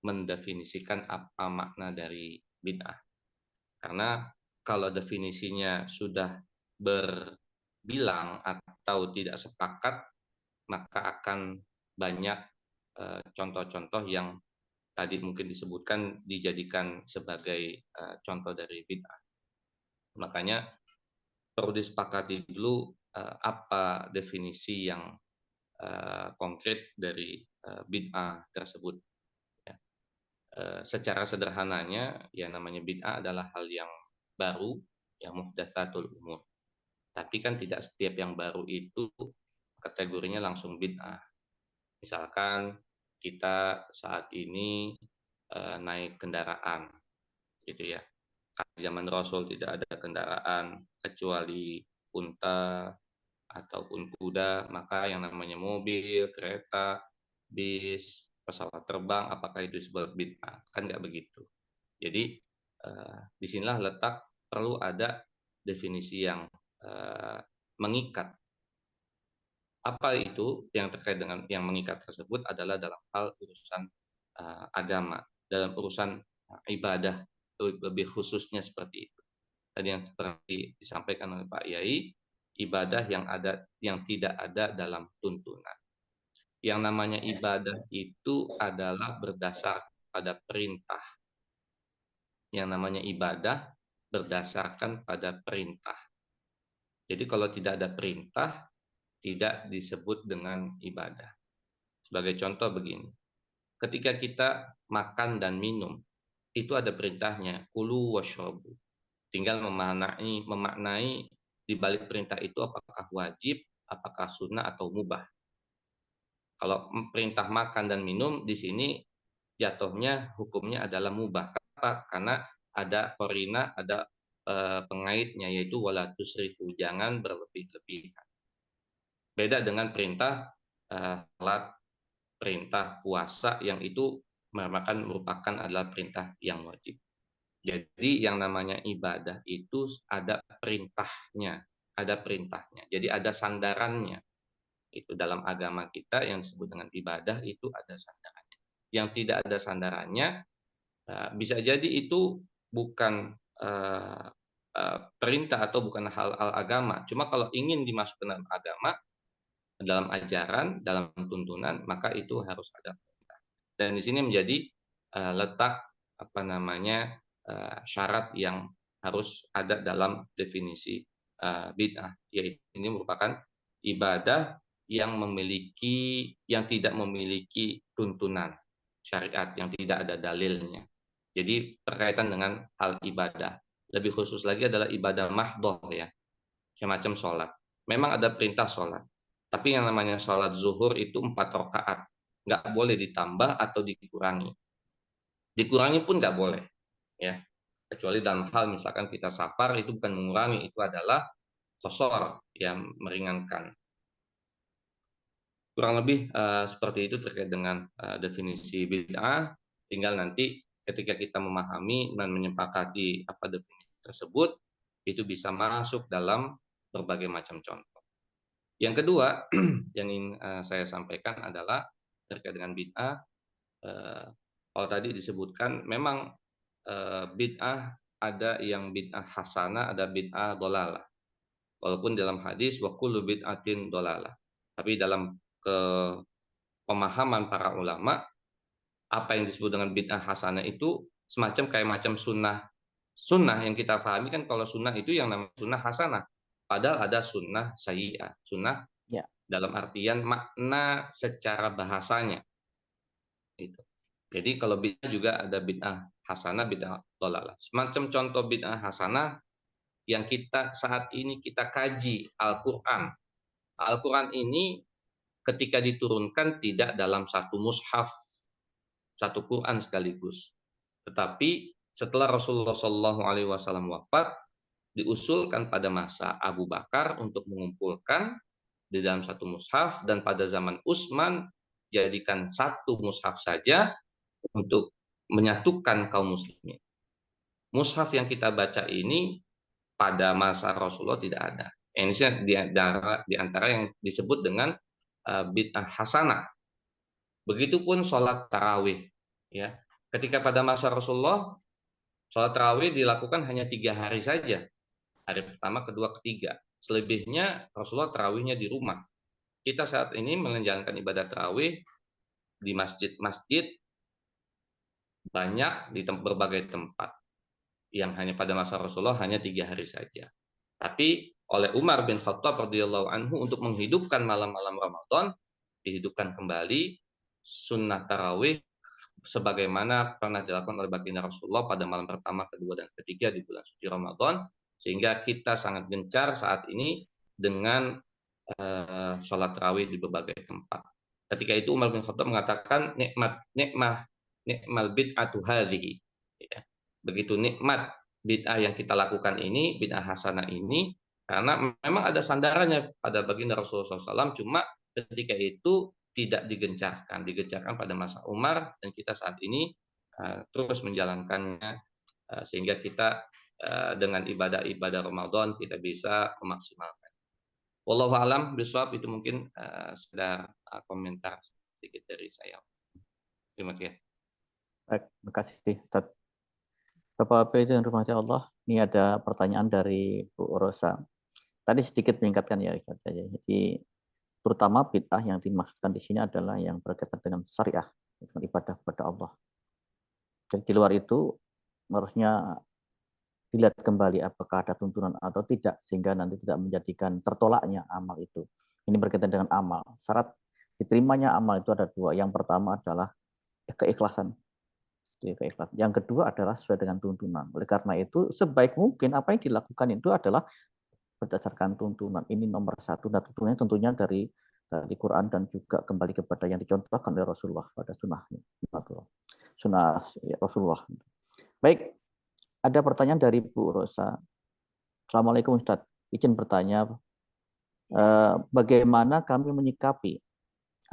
mendefinisikan apa makna dari bid'ah. Karena kalau definisinya sudah berbilang atau tidak sepakat, maka akan banyak contoh-contoh yang tadi mungkin disebutkan dijadikan sebagai contoh dari bid'ah. Makanya perlu disepakati dulu apa definisi yang konkret dari bid'ah tersebut. Ya. Secara sederhananya, ya namanya bid'ah adalah hal yang baru, yang muhdatsatul umur. Tapi kan tidak setiap yang baru itu kategorinya langsung bid'ah. Misalkan kita saat ini naik kendaraan, gitu ya. Zaman Rasul tidak ada kendaraan kecuali unta ataupun kuda, maka yang namanya mobil, kereta, bis, pesawat terbang, apakah itu disebut bid'ah? Kan nggak begitu. Jadi disinilah letak perlu ada definisi yang mengikat. Apa itu yang terkait dengan yang mengikat tersebut adalah dalam hal urusan agama, dalam urusan ibadah lebih khususnya seperti itu. Tadi yang seperti disampaikan oleh Pak Yai, ibadah yang tidak ada dalam tuntunan. Yang namanya ibadah itu adalah berdasar pada perintah. Yang namanya ibadah berdasarkan pada perintah. Jadi kalau tidak ada perintah, tidak disebut dengan ibadah. Sebagai contoh begini, ketika kita makan dan minum, itu ada perintahnya, kulu washrabu. Tinggal memaknai di balik perintah itu apakah wajib, apakah sunnah atau mubah. Kalau perintah makan dan minum di sini jatuhnya hukumnya adalah mubah. Kenapa? Karena ada korina, ada pengaitnya yaitu wala tusrifu, jangan berlebih-lebihan. Beda dengan perintah salat, perintah puasa yang itu merupakan adalah perintah yang wajib. Jadi yang namanya ibadah itu ada perintahnya, ada perintahnya. Jadi ada sandarannya. Itu dalam agama kita yang disebut dengan ibadah itu ada sandarannya. Yang tidak ada sandarannya bisa jadi itu bukan perintah atau bukan hal-hal agama. Cuma kalau ingin dimasukkan dalam agama, dalam ajaran, dalam tuntunan, maka itu harus ada perintah. Dan di sini menjadi letak apa namanya syarat yang harus ada dalam definisi bid'ah, yaitu ini merupakan ibadah yang tidak memiliki tuntunan syariat, yang tidak ada dalilnya. Jadi berkaitan dengan hal ibadah. Lebih khusus lagi adalah ibadah mahdhah ya, semacam sholat. Memang ada perintah sholat, Tapi yang namanya sholat zuhur itu 4 rakaat, nggak boleh ditambah atau dikurangi. Dikurangi pun nggak boleh, ya. Kecuali dalam hal misalkan kita safar, itu bukan mengurangi, itu adalah qashar yang meringankan. Kurang lebih seperti itu terkait dengan definisi bid'ah. Tinggal nanti ketika kita memahami dan menyepakati apa definisi tersebut, itu bisa masuk dalam berbagai macam contoh. Yang kedua yang ingin saya sampaikan adalah terkait dengan bid'ah. Kalau tadi disebutkan memang bid'ah ada yang bid'ah hasanah, ada bid'ah dolalah. Walaupun dalam hadis wa kullu bid'atin dolalah. Tapi dalam pemahaman para ulama, apa yang disebut dengan bid'ah hasanah itu semacam kayak macam sunnah. Sunnah yang kita pahami kan kalau sunnah itu yang namanya sunnah hasanah. Padahal ada sunnah sayyi'ah. Sunnah Ya. dalam artian makna secara bahasanya. Itu. Jadi kalau bid'ah juga ada bid'ah hasanah, bid'ah dolalah. Semacam contoh bid'ah hasanah yang kita saat ini kita kaji Al-Quran. Al-Quran ini ketika diturunkan tidak dalam satu mushaf, satu Quran sekaligus. Tetapi setelah Rasulullah SAW wafat, diusulkan pada masa Abu Bakar untuk mengumpulkan di dalam satu mushaf, dan pada zaman Utsman jadikan satu mushaf saja untuk menyatukan kaum muslimin. Mushaf yang kita baca ini pada masa Rasulullah tidak ada. Ini di antara yang disebut dengan bid'ah hasanah. Begitupun sholat tarawih. Ya, ketika pada masa Rasulullah, sholat tarawih dilakukan hanya 3 hari saja. Hari pertama, kedua, ketiga. Selebihnya Rasulullah tarawihnya di rumah. Kita saat ini menjalankan ibadah tarawih di masjid-masjid banyak di berbagai tempat. Yang hanya pada masa Rasulullah hanya 3 hari saja. Tapi oleh Umar bin Khattab radhiyallahu anhu untuk menghidupkan malam-malam Ramadan, dihidupkan kembali sunnah tarawih sebagaimana pernah dilakukan oleh baginda Rasulullah pada malam pertama, kedua, dan ketiga di bulan suci Ramadan, sehingga kita sangat gencar saat ini dengan sholat tarawih di berbagai tempat. Ketika itu Umar bin Khattab mengatakan nikmal bid'atu hadhihi. Ya. Begitu nikmat bid'ah yang kita lakukan ini, bid'ah hasanah ini, karena memang ada sandarannya pada baginda Rasulullah SAW, cuma ketika itu tidak digencarkan pada masa Umar, dan kita saat ini terus menjalankannya sehingga kita dengan ibadah-ibadah Ramadan tidak bisa memaksimalkan. Wallahu alam bisawab, itu mungkin sudah komentar sedikit dari saya. Terima kasih. Baik, terima kasih Ustaz. Bapak-Bapak yang dirahmati Allah, ini ada pertanyaan dari Bu Rosa. Tadi sedikit meningkatkan ya Ustaz. Jadi terutama bid'ah yang dimaksudkan di sini adalah yang berkaitan dengan syariah, dengan ibadah kepada Allah. Jadi di luar itu harusnya dilihat kembali apakah ada tuntunan atau tidak, sehingga nanti tidak menjadikan tertolaknya amal itu. Ini berkaitan dengan amal. Syarat diterimanya amal itu ada 2. Yang pertama adalah keikhlasan. Yang kedua adalah sesuai dengan tuntunan. Oleh karena itu, sebaik mungkin apa yang dilakukan itu adalah berdasarkan tuntunan. Ini nomor 1. Dan tuntunannya tentunya dari Quran dan juga kembali kepada yang dicontohkan oleh Rasulullah pada sunnah Rasulullah. Baik, ada pertanyaan dari Bu Rosa. Assalamualaikum Ustaz. Izin bertanya, bagaimana kami menyikapi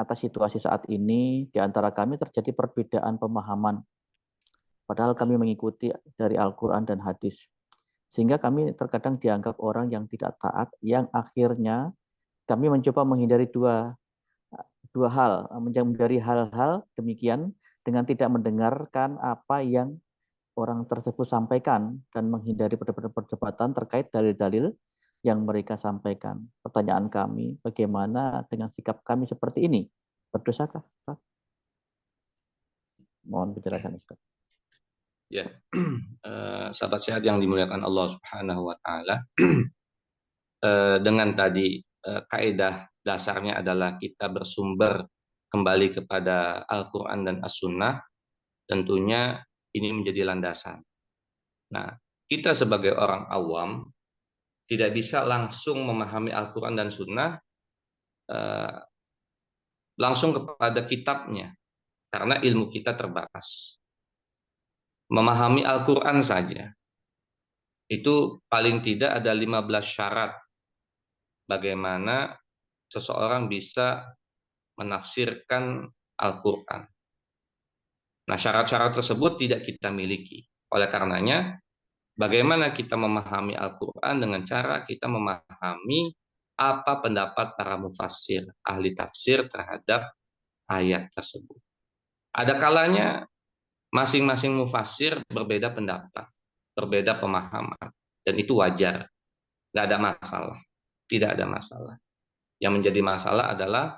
atas situasi saat ini di antara kami terjadi perbedaan pemahaman, padahal kami mengikuti dari Al-Quran dan hadis. Sehingga kami terkadang dianggap orang yang tidak taat, yang akhirnya kami mencoba menghindari dua hal, menghindari hal-hal demikian dengan tidak mendengarkan apa yang orang tersebut sampaikan dan menghindari perdebatan terkait dalil-dalil yang mereka sampaikan. Pertanyaan kami, bagaimana dengan sikap kami seperti ini? Berdosakah? Mohon penjelasan Ustaz. Ya, sahabat sehat yang dimuliakan Allah Subhanahu wa taala. Dengan tadi kaidah dasarnya adalah kita bersumber kembali kepada Al-Qur'an dan As-Sunnah, tentunya ini menjadi landasan. Nah, kita sebagai orang awam tidak bisa langsung memahami Al-Quran dan Sunnah uh, langsung kepada kitabnya, karena ilmu kita terbatas. Memahami Al-Quran saja, itu paling tidak ada 15 syarat bagaimana seseorang bisa menafsirkan Al-Quran. Nah, syarat-syarat tersebut tidak kita miliki. Oleh karenanya, bagaimana kita memahami Al-Quran dengan cara kita memahami apa pendapat para mufassir, ahli tafsir terhadap ayat tersebut. Ada kalanya masing-masing mufassir berbeda pendapat, berbeda pemahaman, dan itu wajar, nggak ada masalah, tidak ada masalah. Yang menjadi masalah adalah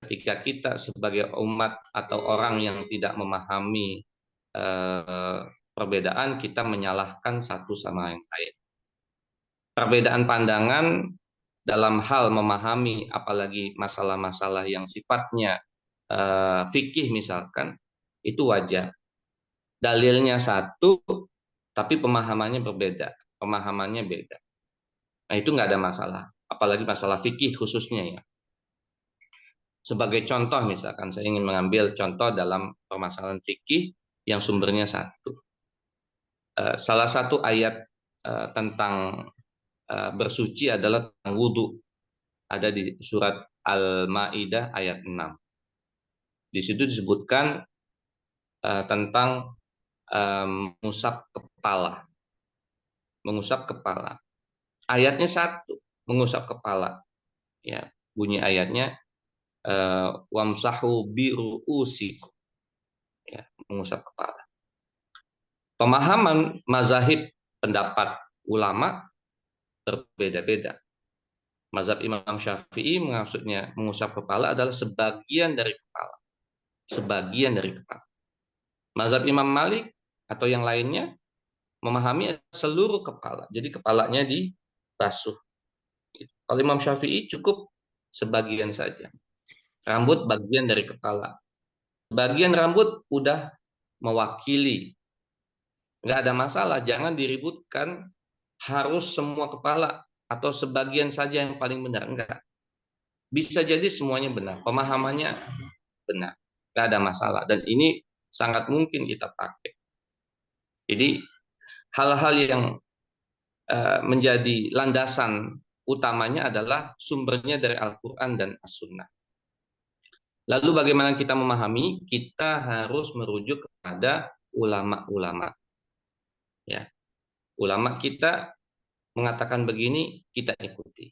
ketika kita sebagai umat atau orang yang tidak memahami perbedaan, kita menyalahkan satu sama yang lain. Perbedaan pandangan dalam hal memahami, apalagi masalah-masalah yang sifatnya fikih misalkan, itu wajar. Dalilnya satu, tapi pemahamannya berbeda, pemahamannya beda. Nah, itu nggak ada masalah, apalagi masalah fikih khususnya ya. Sebagai contoh, misalkan saya ingin mengambil contoh dalam permasalahan fikih yang sumbernya satu. Salah satu ayat tentang bersuci adalah tentang wudhu. Ada di surat Al-Ma'idah ayat 6. Di situ disebutkan tentang mengusap kepala. Mengusap kepala. Ayatnya satu, mengusap kepala. Ya, bunyi ayatnya wamsahu biru'usikum. Ya, mengusap kepala. Pemahaman mazahib pendapat ulama berbeda-beda. Mazhab Imam Syafi'i maksudnya mengusap kepala adalah sebagian dari kepala. Sebagian dari kepala. Mazhab Imam Malik atau yang lainnya memahami seluruh kepala. Jadi kepalanya dibasuh. Kalau Imam Syafi'i cukup sebagian saja. Rambut bagian dari kepala. Bagian rambut udah mewakili. Nggak ada masalah, jangan diributkan harus semua kepala atau sebagian saja yang paling benar. Enggak. Bisa jadi semuanya benar, pemahamannya benar. Nggak ada masalah. Dan ini sangat mungkin kita pakai. Jadi hal-hal yang menjadi landasan utamanya adalah sumbernya dari Al-Quran dan As-Sunnah. Lalu bagaimana kita memahami? Kita harus merujuk kepada ulama-ulama. Ya, ulama kita mengatakan begini, kita ikuti.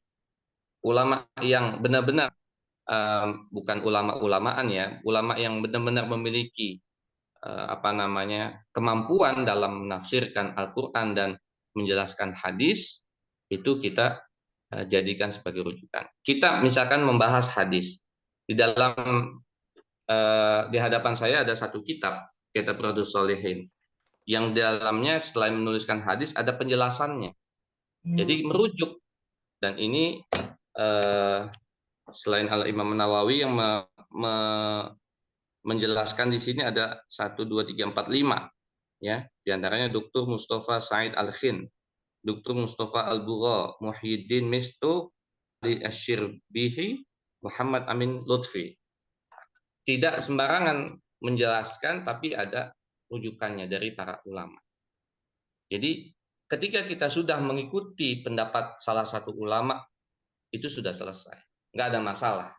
Ulama yang benar-benar bukan ulama-ulamaan ya, ulama yang benar-benar memiliki kemampuan dalam menafsirkan Al-Quran dan menjelaskan hadis, itu kita jadikan sebagai rujukan. Kita misalkan membahas hadis di dalam di hadapan saya ada satu kitab Riyadhus Shalihin yang dalamnya selain menuliskan hadis ada penjelasannya. Jadi merujuk, dan ini selain Al-Imam Nawawi yang menjelaskan di sini ada 1, 2, 3, 4, 5 ya, diantaranya Dr. Mustafa Said Al-Khin, Dr. Mustafa Al-Bugha, Muhyiddin Misto, Ali Asyirbihi, Muhammad Amin Lutfi. Tidak sembarangan menjelaskan, tapi ada rujukannya dari para ulama. Jadi ketika kita sudah mengikuti pendapat salah satu ulama, itu sudah selesai, nggak ada masalah.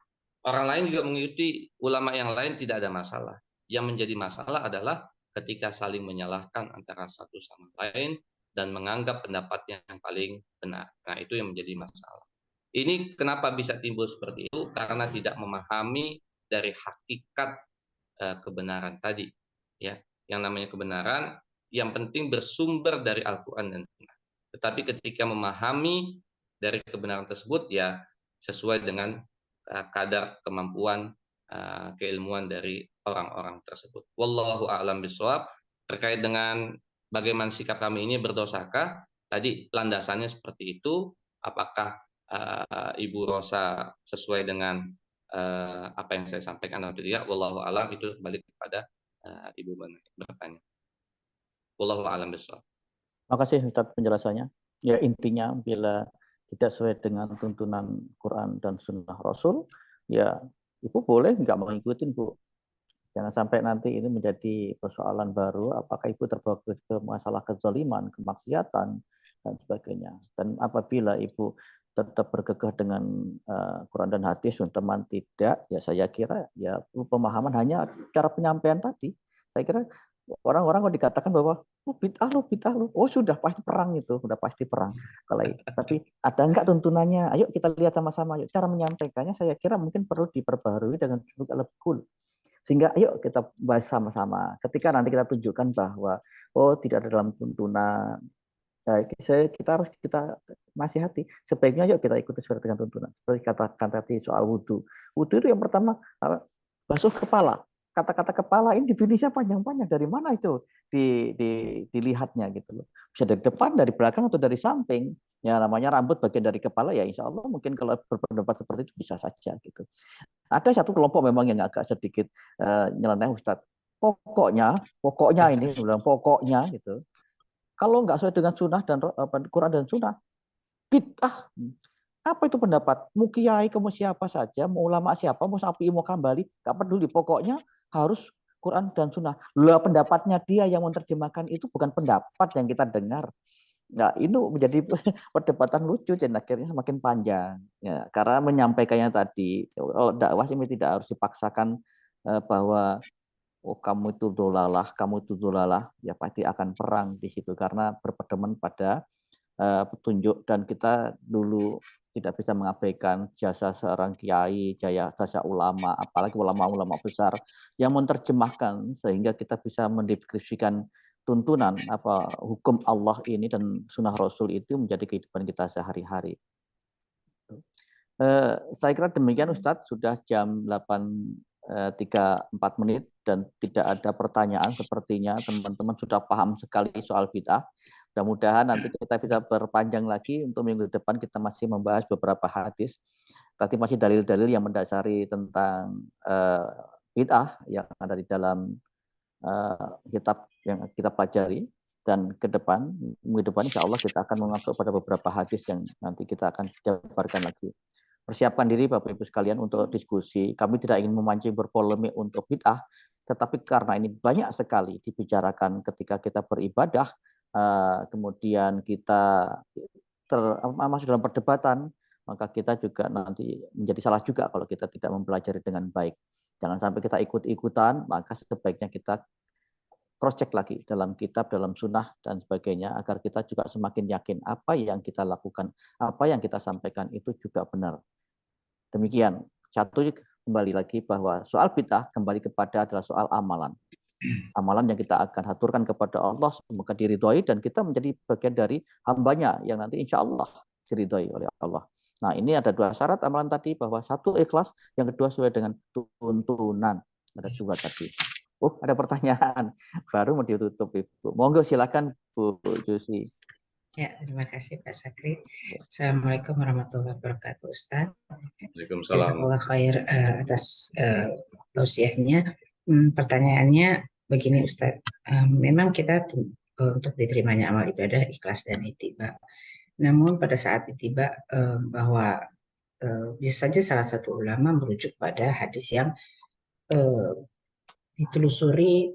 Orang lain juga mengikuti ulama yang lain, tidak ada masalah. Yang menjadi masalah adalah ketika saling menyalahkan antara satu sama lain dan menganggap pendapatnya yang paling benar. Nah, itu yang menjadi masalah. Ini kenapa bisa timbul seperti itu? Karena tidak memahami dari hakikat kebenaran tadi. Ya, yang namanya kebenaran, yang penting bersumber dari Al-Quran dan Sunnah. Tetapi ketika memahami dari kebenaran tersebut, ya sesuai dengan kadar kemampuan keilmuan dari orang-orang tersebut. Wallahu a'lam bishawab. Terkait dengan bagaimana sikap kami ini, berdosakah? Tadi landasannya seperti itu. Apakah Ibu Rosa sesuai dengan apa yang saya sampaikan atau tidak? Wallahu a'lam, itu kembali kepada Ibu bertanya. Wallahu a'lam bishawab. Terima kasih Ustaz penjelasannya. Ya, intinya bila tidak sesuai dengan tuntunan Quran dan Sunnah Rasul, ya ibu boleh nggak mengikuti Bu. Jangan sampai nanti ini menjadi persoalan baru, apakah ibu terbawa ke masalah kezaliman, kemaksiatan, dan sebagainya. Dan apabila ibu tetap bergegah dengan Quran dan hadis, teman tidak, ya saya kira ya pemahaman hanya cara penyampaian tadi. Saya kira orang-orang kalau dikatakan bahwa lu bid'ah lu, oh sudah pasti perang itu, sudah pasti perang. Kalau tapi ada enggak tuntunannya? Ayo kita lihat sama-sama. Yuk, cara menyampaikannya saya kira mungkin perlu diperbarui dengan lebih cool. Sehingga ayo kita bahas sama-sama. Ketika nanti kita tunjukkan bahwa oh tidak ada dalam tuntunan, kita harus kita nasihati. Sebaiknya yuk kita ikuti sesuai dengan tuntunan. Seperti katakan tadi soal wudhu. Wudhu itu yang pertama basuh kepala. Kata-kata kepala ini definisinya panjang-panjang. Dari mana itu dilihatnya gitu loh. Bisa dari depan, dari belakang, atau dari samping. Ya namanya rambut bagian dari kepala ya insya Allah mungkin kalau berpendapat seperti itu bisa saja gitu. Ada satu kelompok memang yang agak sedikit nyeleneh Ustadz. Pokoknya ini bilang pokoknya gitu. Kalau nggak sesuai dengan sunnah dan Quran dan sunnah, bid'ah. Apa itu pendapat? Mau kiai, mau siapa saja, mau ulama siapa, mau sapi, mau kambali, nggak peduli. Pokoknya harus Quran dan sunnah. Lah pendapatnya dia yang menerjemahkan itu bukan pendapat yang kita dengar. Nah, itu menjadi perdebatan lucu dan akhirnya semakin panjang. Ya, karena menyampaikannya tadi, kalau dakwah ini tidak harus dipaksakan bahwa oh kamu itu dolalah, kamu itu dolalah, ya pasti akan perang di situ karena berpedoman pada petunjuk dan kita dulu tidak bisa mengabaikan jasa seorang kiai, jasa ulama, apalagi ulama-ulama besar yang menerjemahkan sehingga kita bisa mendeskripsikan tuntunan apa hukum Allah ini dan sunnah Rasul itu menjadi kehidupan kita sehari-hari. Saya kira demikian Ustadz, sudah jam 8.34 dan tidak ada pertanyaan sepertinya teman-teman sudah paham sekali soal bid'ah. Mudah-mudahan nanti kita bisa berpanjang lagi untuk minggu depan kita masih membahas beberapa hadis. Tadi masih dalil-dalil yang mendasari tentang bid'ah yang ada di dalam kitab yang kita pelajari dan ke depan minggu depan insya Allah kita akan mengacu pada beberapa hadis yang nanti kita akan jabarkan lagi. Persiapkan diri Bapak Ibu sekalian untuk diskusi. Kami tidak ingin memancing berpolemik untuk bid'ah, tetapi karena ini banyak sekali dibicarakan ketika kita beribadah, kemudian kita masuk dalam perdebatan, maka kita juga nanti menjadi salah juga kalau kita tidak mempelajari dengan baik. Jangan sampai kita ikut-ikutan, maka sebaiknya kita cross check lagi dalam kitab, dalam sunnah dan sebagainya agar kita juga semakin yakin apa yang kita lakukan, apa yang kita sampaikan itu juga benar. Demikian. Satu kembali lagi bahwa soal bid'ah kembali kepada adalah soal amalan. Amalan yang kita akan haturkan kepada Allah semoga diridhoi dan kita menjadi bagian dari hambanya yang nanti insya Allah diridhoi oleh Allah. Nah ini ada dua syarat amalan tadi bahwa satu ikhlas, yang kedua sesuai dengan tuntunan. Ada dua tadi. Oh ada pertanyaan baru mau ditutup Ibu. Monggo silakan Bu Jusi. Ya, terima kasih Pak Sakri. Assalamualaikum warahmatullahi wabarakatuh Ustaz. Waalaikumsalam. Jazakallah khair atas tausiahnya. Pertanyaannya begini Ustaz. Memang kita untuk diterimanya amal ibadah ikhlas dan ittiba. Namun pada saat ittiba bahwa bisa saja salah satu ulama merujuk pada hadis yang ditelusuri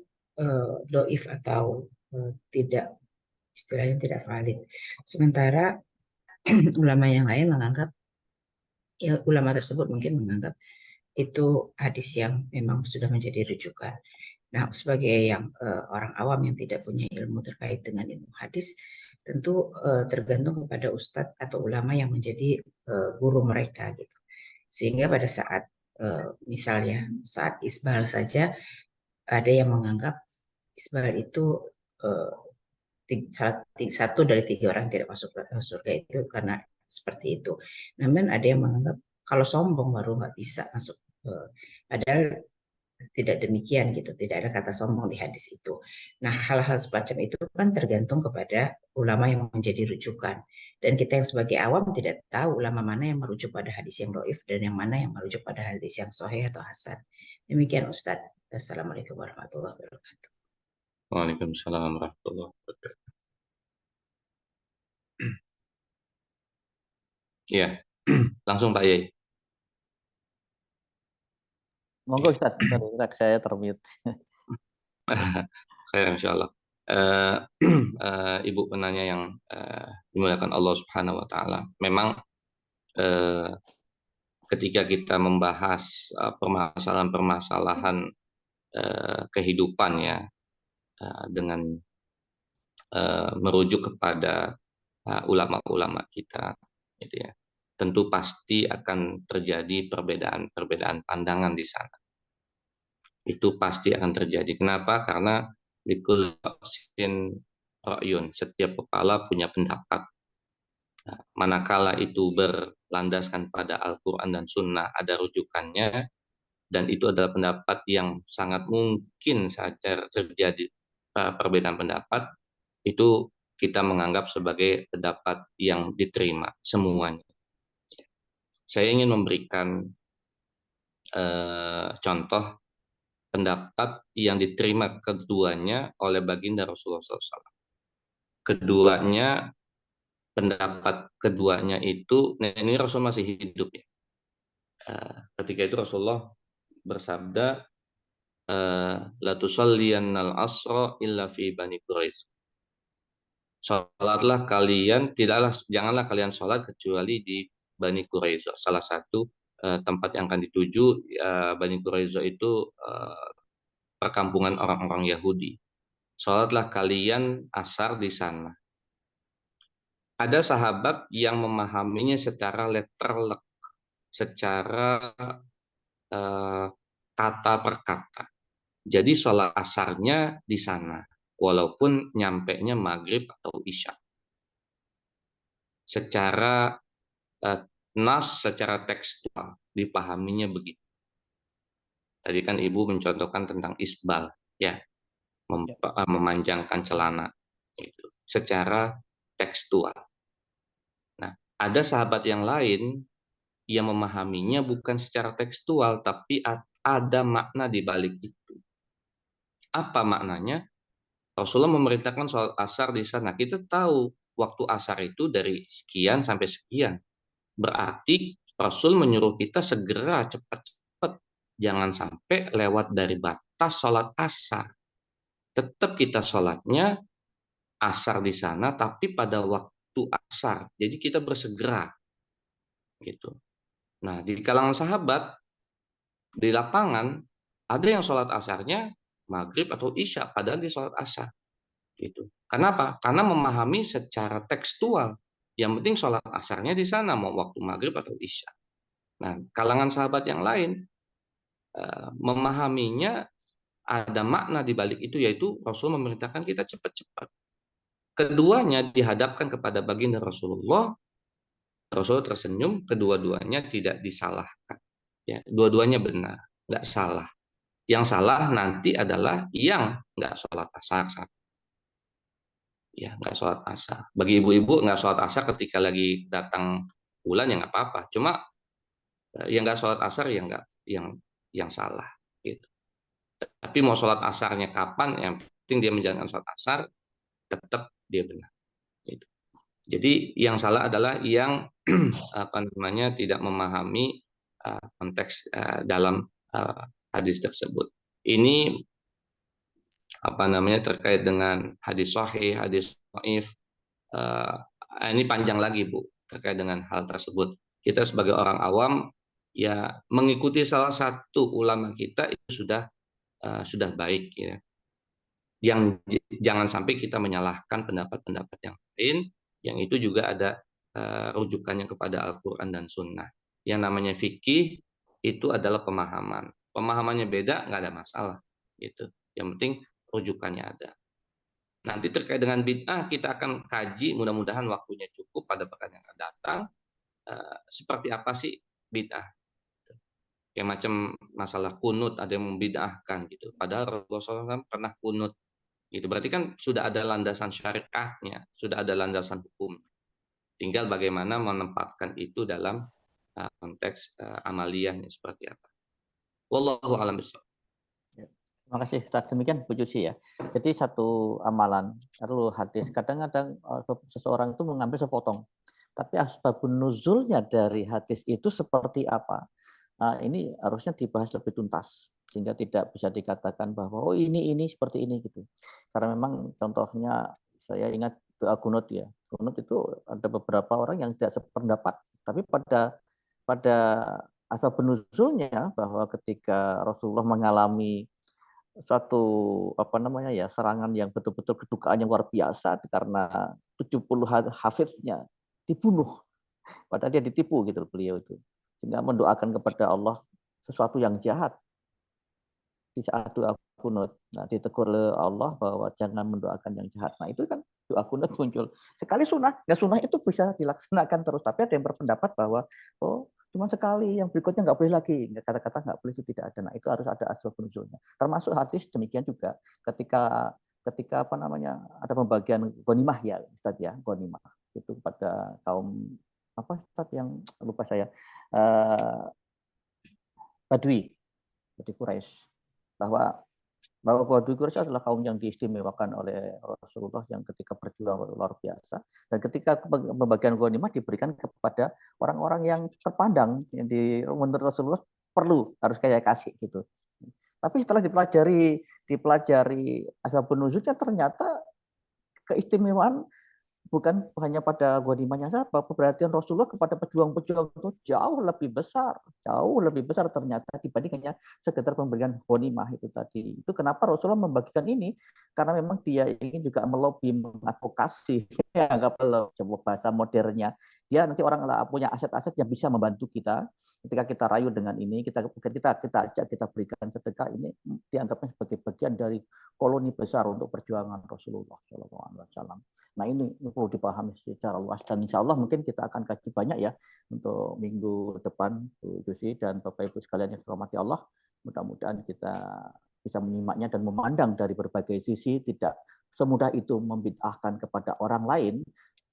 doif atau tidak istilahnya tidak valid. Sementara ulama yang lain menganggap ya, ulama tersebut mungkin menganggap itu hadis yang memang sudah menjadi rujukan. Nah, sebagai yang orang awam yang tidak punya ilmu terkait dengan ilmu hadis, tentu tergantung kepada ustadz atau ulama yang menjadi guru mereka gitu. Sehingga pada saat misalnya saat isbal saja ada yang menganggap isbal itu satu dari tiga orang tidak masuk surga itu karena seperti itu. Namun ada yang menganggap kalau sombong baru nggak bisa masuk. Padahal tidak demikian gitu, tidak ada kata sombong di hadis itu. Nah hal-hal semacam itu kan tergantung kepada ulama yang menjadi rujukan. Dan kita yang sebagai awam tidak tahu ulama mana yang merujuk pada hadis yang doif dan yang mana yang merujuk pada hadis yang sahih atau hasan. Demikian Ustadz. Assalamualaikum warahmatullahi wabarakatuh. Waalaikumsalam warahmatullahi wabarakatuh. Ya, langsung Pak Yai. Monggo Ustaz, sorry, Ustaz, saya termute. Khair insyaallah. Ibu penanya yang dimuliakan Allah Subhanahu wa taala. Memang eh, ketika kita membahas permasalahan-permasalahan kehidupan ya, dengan merujuk kepada ulama-ulama kita gitu ya. Tentu pasti akan terjadi perbedaan pandangan di sana. Itu pasti akan terjadi. Kenapa? Karena likulli shay'in ra'yun, setiap kepala punya pendapat. Nah, manakala itu berlandaskan pada Al-Quran dan Sunnah, ada rujukannya, dan itu adalah pendapat yang sangat mungkin saja terjadi perbedaan pendapat, itu kita menganggap sebagai pendapat yang diterima semuanya. Saya ingin memberikan contoh pendapat yang diterima keduanya oleh baginda Rasulullah SAW. Pendapat keduanya itu, nah ini Rasul masih hidup ya. Ketika itu Rasulullah bersabda, la tusalliyannal asra illa fi bani Quraisy. Salatlah kalian, janganlah kalian salat kecuali di Bani Quraisyah. Salah satu tempat yang akan dituju Bani Quraisyah itu perkampungan orang-orang Yahudi. Salatlah kalian asar di sana. Ada sahabat yang memahaminya secara letterlek, secara kata per kata. Jadi sholat asarnya di sana, walaupun nyampenya maghrib atau isya. Secara nas, secara tekstual, dipahaminya begitu. Tadi kan Ibu mencontohkan tentang isbal, ya, memanjangkan celana, itu secara tekstual. Nah, ada sahabat yang lain yang memahaminya bukan secara tekstual, tapi ada makna di balik itu. Apa maknanya? Rasulullah memerintahkan sholat asar di sana. Kita tahu waktu asar itu dari sekian sampai sekian. Berarti Rasul menyuruh kita segera cepat-cepat. Jangan sampai lewat dari batas sholat asar. Tetap kita sholatnya asar di sana, tapi pada waktu asar. Jadi kita bersegera. Gitu. Nah, di kalangan sahabat, di lapangan, ada yang sholat asarnya maghrib atau isya, padahal di sholat asar. Gitu. Kenapa? Karena memahami secara tekstual. Yang penting sholat asarnya di sana, mau waktu maghrib atau isya. Nah, kalangan sahabat yang lain memahaminya ada makna di balik itu, yaitu Rasul memerintahkan kita cepat-cepat. Keduanya dihadapkan kepada baginda Rasulullah. Rasul tersenyum, kedua-duanya tidak disalahkan. Ya, dua-duanya benar, nggak salah. Yang salah nanti adalah yang nggak sholat asar. Ya, nggak sholat asar. Bagi ibu-ibu nggak sholat asar ketika lagi datang bulan ya nggak apa-apa. Cuma yang nggak sholat asar yang salah. Gitu. Tapi mau sholat asarnya kapan, yang penting dia menjalankan sholat asar, tetap dia benar. Gitu. Jadi yang salah adalah yang tidak memahami konteks dalam hadis tersebut. Ini terkait dengan hadis sahih, hadis dhaif. Ini panjang lagi Bu terkait dengan hal tersebut. Kita sebagai orang awam ya mengikuti salah satu ulama kita itu sudah baik ya. Yang jangan sampai kita menyalahkan pendapat-pendapat yang lain, yang itu juga ada rujukannya kepada Al-Quran dan Sunnah. Yang namanya fikih itu adalah pemahaman. Pemahamannya beda, nggak ada masalah. Gitu. Yang penting rujukannya ada. Nanti terkait dengan bid'ah kita akan kaji, mudah-mudahan waktunya cukup pada pekan yang akan datang. Seperti apa sih bid'ah? Kayak macam masalah kunut, ada yang membid'ahkan gitu. Padahal Rasulullah SAW pernah kunut. Gitu. Berarti kan sudah ada landasan syariahnya, sudah ada landasan hukum. Tinggal bagaimana menempatkan itu dalam konteks amaliyahnya seperti apa. Wallahu a'lam bishawab. Terima kasih Ustaz. Demikian Bu Cuci ya. Jadi satu amalan, lalu hadis. Kadang-kadang seseorang itu mengambil sepotong. Tapi asbabun nuzulnya dari hadis itu seperti apa? Ini harusnya dibahas lebih tuntas sehingga tidak bisa dikatakan bahwa oh ini seperti ini gitu. Karena memang contohnya saya ingat doa kunut ya. Kunut itu ada beberapa orang yang tidak sependapat, tapi pada asbab nuzulnya bahwa ketika Rasulullah mengalami suatu serangan yang betul-betul kedukaan yang luar biasa karena 70 hafiznya dibunuh, padahal dia ditipu gitu beliau itu, sehingga mendoakan kepada Allah sesuatu yang jahat di saat doa kunut. Nah, ditegur oleh Allah bahwa jangan mendoakan yang jahat. Nah, itu kan doa kunut muncul sekali sunnah. Nah, sunnah itu bisa dilaksanakan terus, tapi ada yang berpendapat bahwa oh cuma sekali, yang berikutnya nggak boleh lagi. Kata-kata nggak boleh itu tidak ada. Nah, itu harus ada asbab nuzulnya. Termasuk hadis demikian juga ketika ada pembagian ghanimah ya Ustaz ya, ghanimah itu pada kaum apa Ustaz yang lupa saya, Badui di Quraisy, bahwa Badui Quraisy adalah kaum yang diistimewakan oleh Rasulullah yang ketika berjuang luar biasa, dan ketika pembagian ghanimah diberikan kepada orang-orang yang terpandang yang menurut Rasulullah harus kayak kasih gitu. Tapi setelah dipelajari asbabun nuzulnya, ternyata keistimewaan bukan hanya pada ghanimahnya saja, perhatian Rasulullah kepada pejuang-pejuang itu jauh lebih besar ternyata dibanding hanya sekedar pemberian ghanimah itu tadi. Itu kenapa Rasulullah membagikan ini, karena memang dia ingin juga melobi, mengadvokasi, ya nggak perlu coba bahasa modernnya. Dia nanti orang punya aset-aset yang bisa membantu kita. Ketika kita rayu dengan ini, kita ajak, kita berikan sedekah, ini dianggapnya sebagai bagian dari koloni besar untuk perjuangan Rasulullah SAW. Nah, ini perlu dipahami secara luas, dan insya Allah mungkin kita akan kaji banyak ya untuk minggu depan, Bu Jusi dan Bapak Ibu sekalian yang dirahmati Allah. Mudah-mudahan kita bisa menyimaknya dan memandang dari berbagai sisi, tidak semudah itu membid'ahkan kepada orang lain.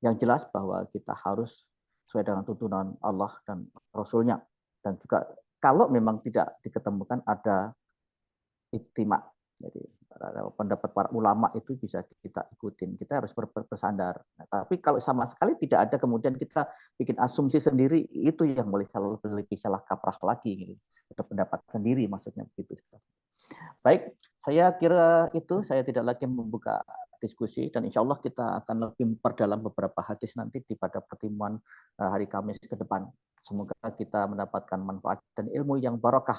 Yang jelas bahwa kita harus sesuai dengan tuntunan Allah dan Rasulnya. Dan juga kalau memang tidak diketemukan ada ijtima. Jadi pendapat para ulama itu bisa kita ikutin. Kita harus bersandar. Nah, tapi kalau sama sekali tidak ada, kemudian kita bikin asumsi sendiri, itu yang lebih salah kaprah lagi. Gitu. Ada pendapat sendiri maksudnya begitu. Baik, saya kira itu, saya tidak lagi membuka diskusi, dan insya Allah kita akan lebih memperdalam beberapa hadis nanti pada pertemuan hari Kamis ke depan. Semoga kita mendapatkan manfaat dan ilmu yang barakah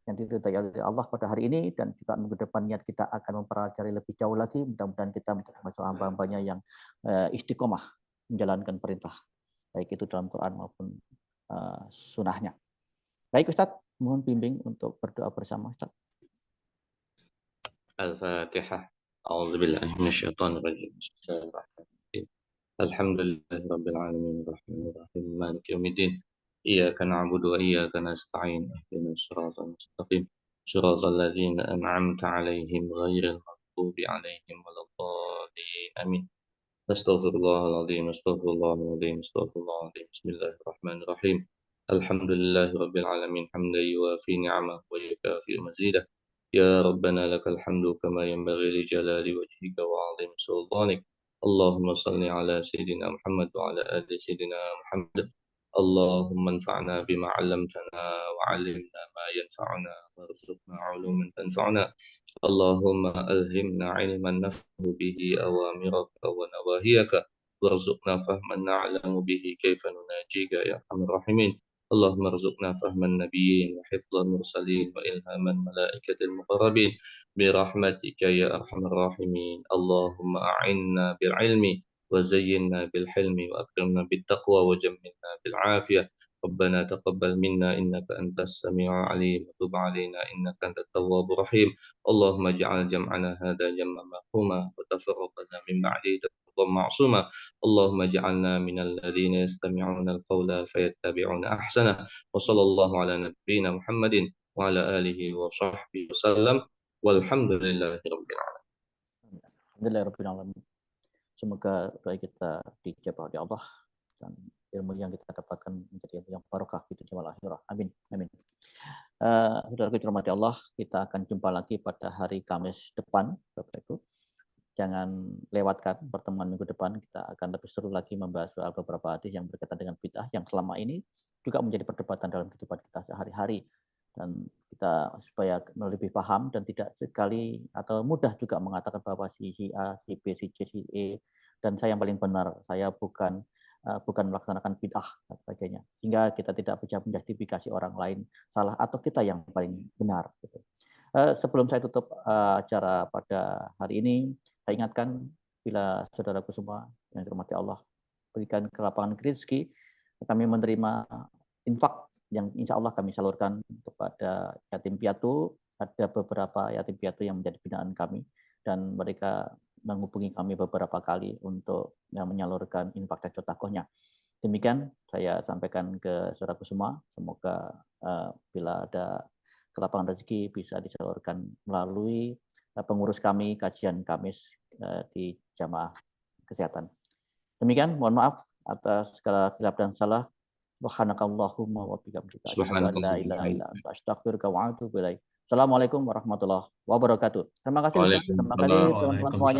yang diridhai oleh Allah pada hari ini, dan juga minggu depan niat kita akan mempelajari lebih jauh lagi. Mudah-mudahan kita menjadi hamba-hambanya yang istiqomah menjalankan perintah, baik itu dalam Quran maupun sunnahnya. Baik Ustadz, mohon bimbing untuk berdoa bersama Ustadz. Al-Fatihah. A'udzu billahi minasyaitonir rajim. Bismillahirrahmanirrahim. Alhamdulillahi rabbil alamin arrahmanir rahim maliki yaumiddin. Iyyaka na'budu wa iyyaka nasta'in. Ihdinas siratal mustaqim. Siratal ladzina an'amta 'alaihim ghairil maghdubi 'alaihim waladdallin. Amin. Astaghfirullahaladzim, astaghfirullahaladzim, astaghfirullahaladzim. Bismillahirrahmanirrahim. Alhamdulillahi rabbil alamin hamdan yuwafi ni'amahu wa yukafi mazidah. Ya Rabbana lakal hamdu kama yanbaghi li jalali wajhika wa 'azimi sultanik. Allahumma salli ala sayyidina Muhammad wa ala ali sayyidina Muhammad. Allahumma anfa'na bima 'allamtana wa 'allimna ma yanfa'una warzuqna 'uluman tanfa'una. اللهم ألهمنا علما نفهم به أوامرك ونواهيك وارزقنا فهما نعلم به كيف نناجيك يا أرحم الراحمين. اللهم ارزقنا فهم النبيين وحفظ المرسلين وإلهام الملائكة المقربين برحمتك يا أرحم الراحمين. اللهم أعنا بالعلم وزينا بالحلم وأكرمنا بالتقوى وجملنا بالعافية. ربنا تقبل منا إنك أنت السميع العليم وتب علينا إنك أنت التواب الرحيم. اللهم اجعل جمعنا هذا جمعا مرحوما وتفرقنا من بعده تفرقا معصوما. اللهم اجعلنا من الذين يستمعون القول فيتبعون أحسنه. وصلى الله على نبينا محمد وعلى آله وصحبه وسلم والحمد لله رب العالمين. Alhamdulillahirabbil alamin. Semoga doa kita dijabah oleh Allah dan ilmu yang kita dapatkan menjadi ilmu yang barakah di dunia wal akhirah. Amin. Amin. Saudaraku dirahmati Allah, kita akan jumpa lagi pada hari Kamis depan, Bapak Ibu. Jangan lewatkan pertemuan minggu depan, kita akan lebih seru lagi membahas soal beberapa hadis yang berkaitan dengan bid'ah yang selama ini juga menjadi perdebatan dalam kehidupan kita sehari-hari, dan kita supaya lebih paham dan tidak sekali atau mudah juga mengatakan bahwa si A, si B, si C, si E dan saya yang paling benar, saya bukan melaksanakan bid'ah dan sebagainya, sehingga kita tidak bisa menjustifikasi orang lain salah atau kita yang paling benar. Gitu. Sebelum saya tutup acara pada hari ini, saya ingatkan bila saudaraku semua yang dirahmati Allah berikan ke lapangan rezeki, kami menerima infak yang insya Allah kami salurkan kepada yatim piatu. Ada beberapa yatim piatu yang menjadi binaan kami dan mereka menghubungi kami beberapa kali untuk menyalurkan infak dan sedekahnya. Demikian saya sampaikan ke saudaraku semua. Semoga bila ada kelapangan rezeki bisa disalurkan melalui pengurus kami kajian Kamis di Jamaah Kesehatan. Demikian, mohon maaf atas segala khilaf dan salah. Subhanakallahumma wa bihamdika asyhadu an la ilaha illa anta astaghfiruka wa atubu ilaik. Assalamualaikum warahmatullahi wabarakatuh. Terima kasih Ustaz. Terima kasih teman-teman semuanya.